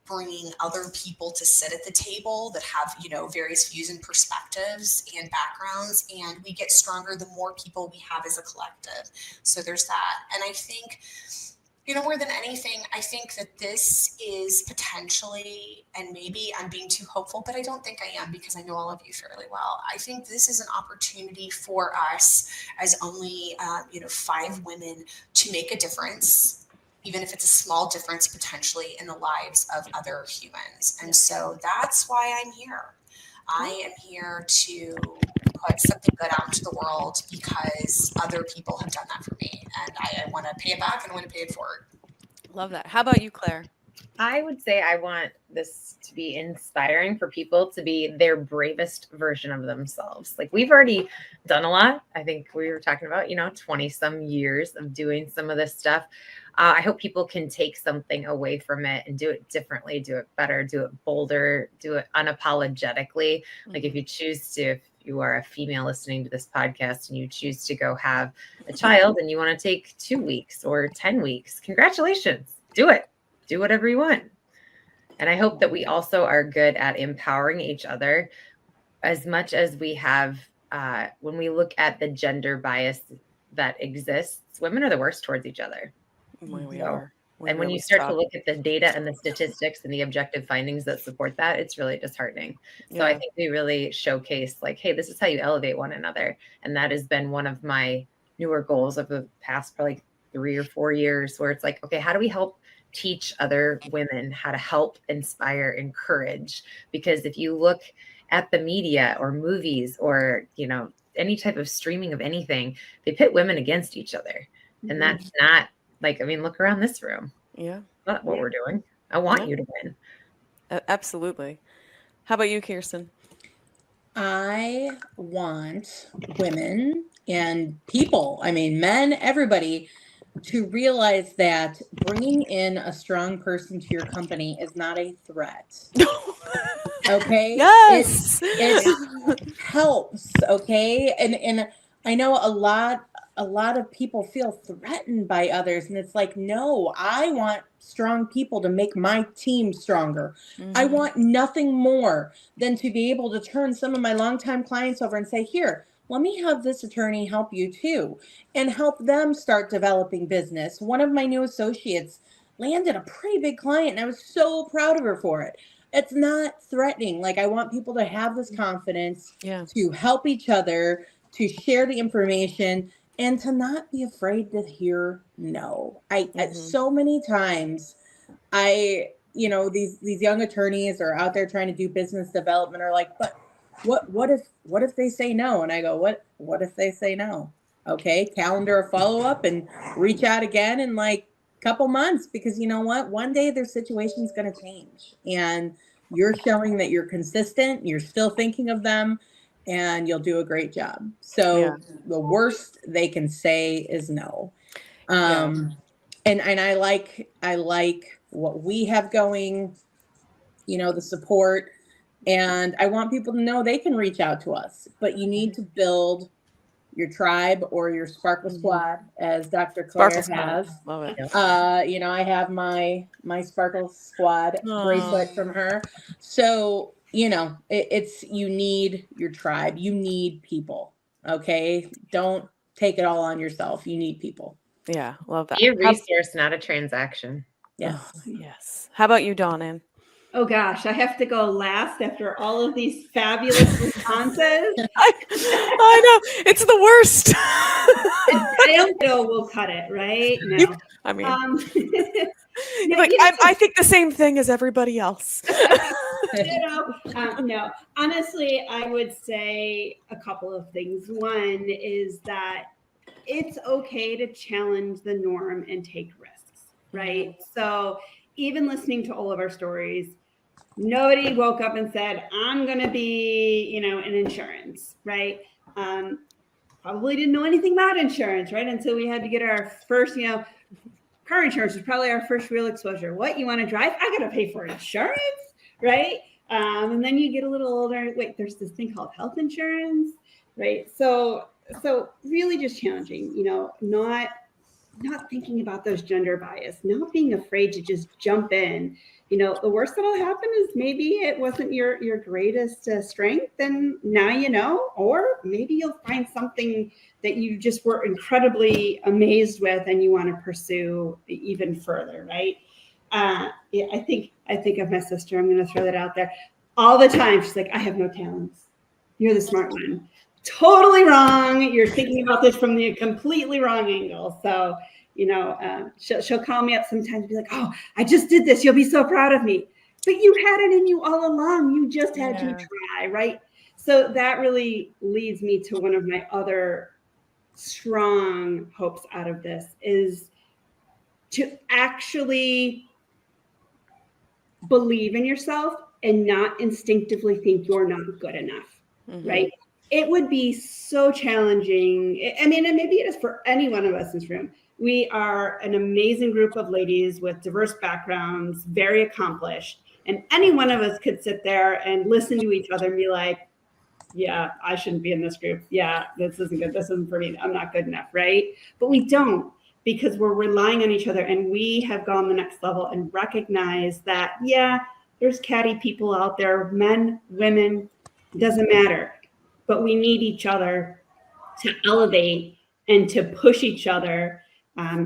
bringing other people to sit at the table that have, various views and perspectives and backgrounds. And we get stronger the more people we have as a collective. So there's that. And I think, more than anything, I think that this is potentially, and maybe I'm being too hopeful, but I don't think I am, because I know all of you fairly well. I think this is an opportunity for us as only, 5 women to make a difference, even if it's a small difference potentially in the lives of other humans. And so that's why I'm here. I am here to put something good out into the world because other people have done that for me, and I want to pay it back and I want to pay it forward. Love that. How about you, Claire? I would say I want this to be inspiring for people to be their bravest version of themselves. Like, we've already done a lot. I think we were talking about, 20 some years of doing some of this stuff. I hope people can take something away from it and do it differently, do it better, do it bolder, do it unapologetically. Like, if you choose to, if you are a female listening to this podcast and you choose to go have a child and you want to take 2 weeks or 10 weeks, congratulations, do it. Do whatever you want. And I hope that we also are good at empowering each other as much as we have, when we look at the gender bias that exists, women are the worst towards each other. We are. And when you start to look at the data and the statistics and the objective findings that support that, it's really disheartening. So I think we really showcase, like, hey, this is how you elevate one another. And that has been one of my newer goals of the past probably 3 or 4 years, where it's like, okay, how do we help teach other women how to help, inspire, encourage? Because if you look at the media or movies or, any type of streaming of anything, they pit women against each other. And that's not, like, I mean, look around this room. Yeah. That's not what we're doing. I want you to win. Absolutely. How about you, Kirsten? I want women and people, I mean, men, everybody, to realize that bringing in a strong person to your company is not a threat. Okay. Yes. It helps. Okay. And I know a lot of people feel threatened by others, and it's like, no, I want strong people to make my team stronger. I want nothing more than to be able to turn some of my longtime clients over and say, here, let me have this attorney help you too, and help them start developing business. One of my new associates landed a pretty big client, and I was so proud of her for it. It's not threatening. Like, I want people to have this confidence to help each other, to share the information, and to not be afraid to hear no. I so many times these young attorneys are out there trying to do business development are like, but what if they say no? And I go, what if they say no? Okay, calendar a follow-up and reach out again in like a couple months, because you know what? One day their situation's going to change, and you're showing that you're consistent, you're still thinking of them, and you'll do a great job. So the worst they can say is no. And I like what we have going, the support. And I want people to know they can reach out to us, but you need to build your tribe or your Sparkle Squad, as Dr. Claire has. Love it. I have my Sparkle Squad bracelet from her. So, it's you need your tribe. You need people. Okay. Don't take it all on yourself. You need people. Yeah. Love that. Be a resource, not a transaction. Yes. Yes. How about you, Dawn-Ann? Oh gosh, I have to go last after all of these fabulous responses. I know, it's the worst. I don't know. We'll cut it, right? No. I mean, no, I think the same thing as everybody else. No. Honestly, I would say a couple of things. One is that it's okay to challenge the norm and take risks, right? So even listening to all of our stories, nobody woke up and said, I'm going to be, in insurance, right? Probably didn't know anything about insurance, right? Until we had to get our first, car insurance was probably our first real exposure. What, you want to drive? I got to pay for insurance, right? And then you get a little older. Wait, there's this thing called health insurance, right? So really just challenging, not thinking about those gender bias, not being afraid to just jump in. The worst that'll happen is maybe it wasn't your greatest strength, and now or maybe you'll find something that you just were incredibly amazed with and you want to pursue even further, right? I think of my sister. I'm going to throw that out there all the time. She's like, I have no talents. You're the smart one. Totally wrong. You're thinking about this from the completely wrong angle. So, she'll call me up sometimes and be like, oh, I just did this. You'll be so proud of me. But you had it in you all along. You just had to try, right? So that really leads me to one of my other strong hopes out of this is to actually believe in yourself and not instinctively think you're not good enough, right? It would be so challenging. I mean, and maybe it is for any one of us in this room. We are an amazing group of ladies with diverse backgrounds, very accomplished. And any one of us could sit there and listen to each other and be like, yeah, I shouldn't be in this group. Yeah, this isn't good. This isn't for me. I'm not good enough, right? But we don't, because we're relying on each other, and we have gone the next level and recognize that, yeah, there's catty people out there, men, women, doesn't matter. But we need each other to elevate and to push each other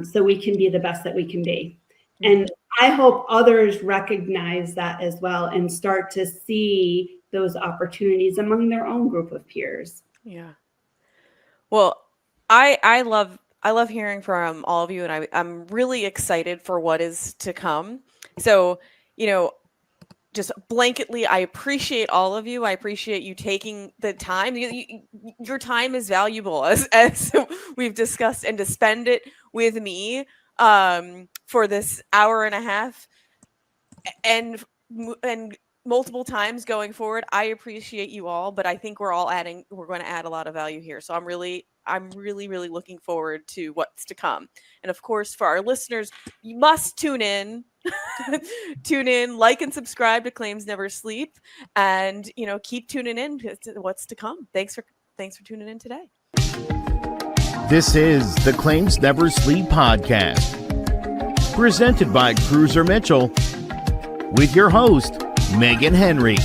so we can be the best that we can be. And I hope others recognize that as well and start to see those opportunities among their own group of peers. Yeah. Well, I love hearing from all of you, and I'm really excited for what is to come. So, just blanketly, I appreciate all of you. I appreciate you taking the time. Your time is valuable, as we've discussed, and to spend it with me for this hour and a half and multiple times going forward. I appreciate you all, but I think we're going to add a lot of value here. So I'm really I'm really, really looking forward to what's to come. And of course, for our listeners, you must tune in. Tune in, like and subscribe to Claims Never Sleep, and keep tuning in to what's to come. Thanks for tuning in today. This is the Claims Never Sleep podcast, presented by Kraiser Mitchell, with your host, Meghan Henry.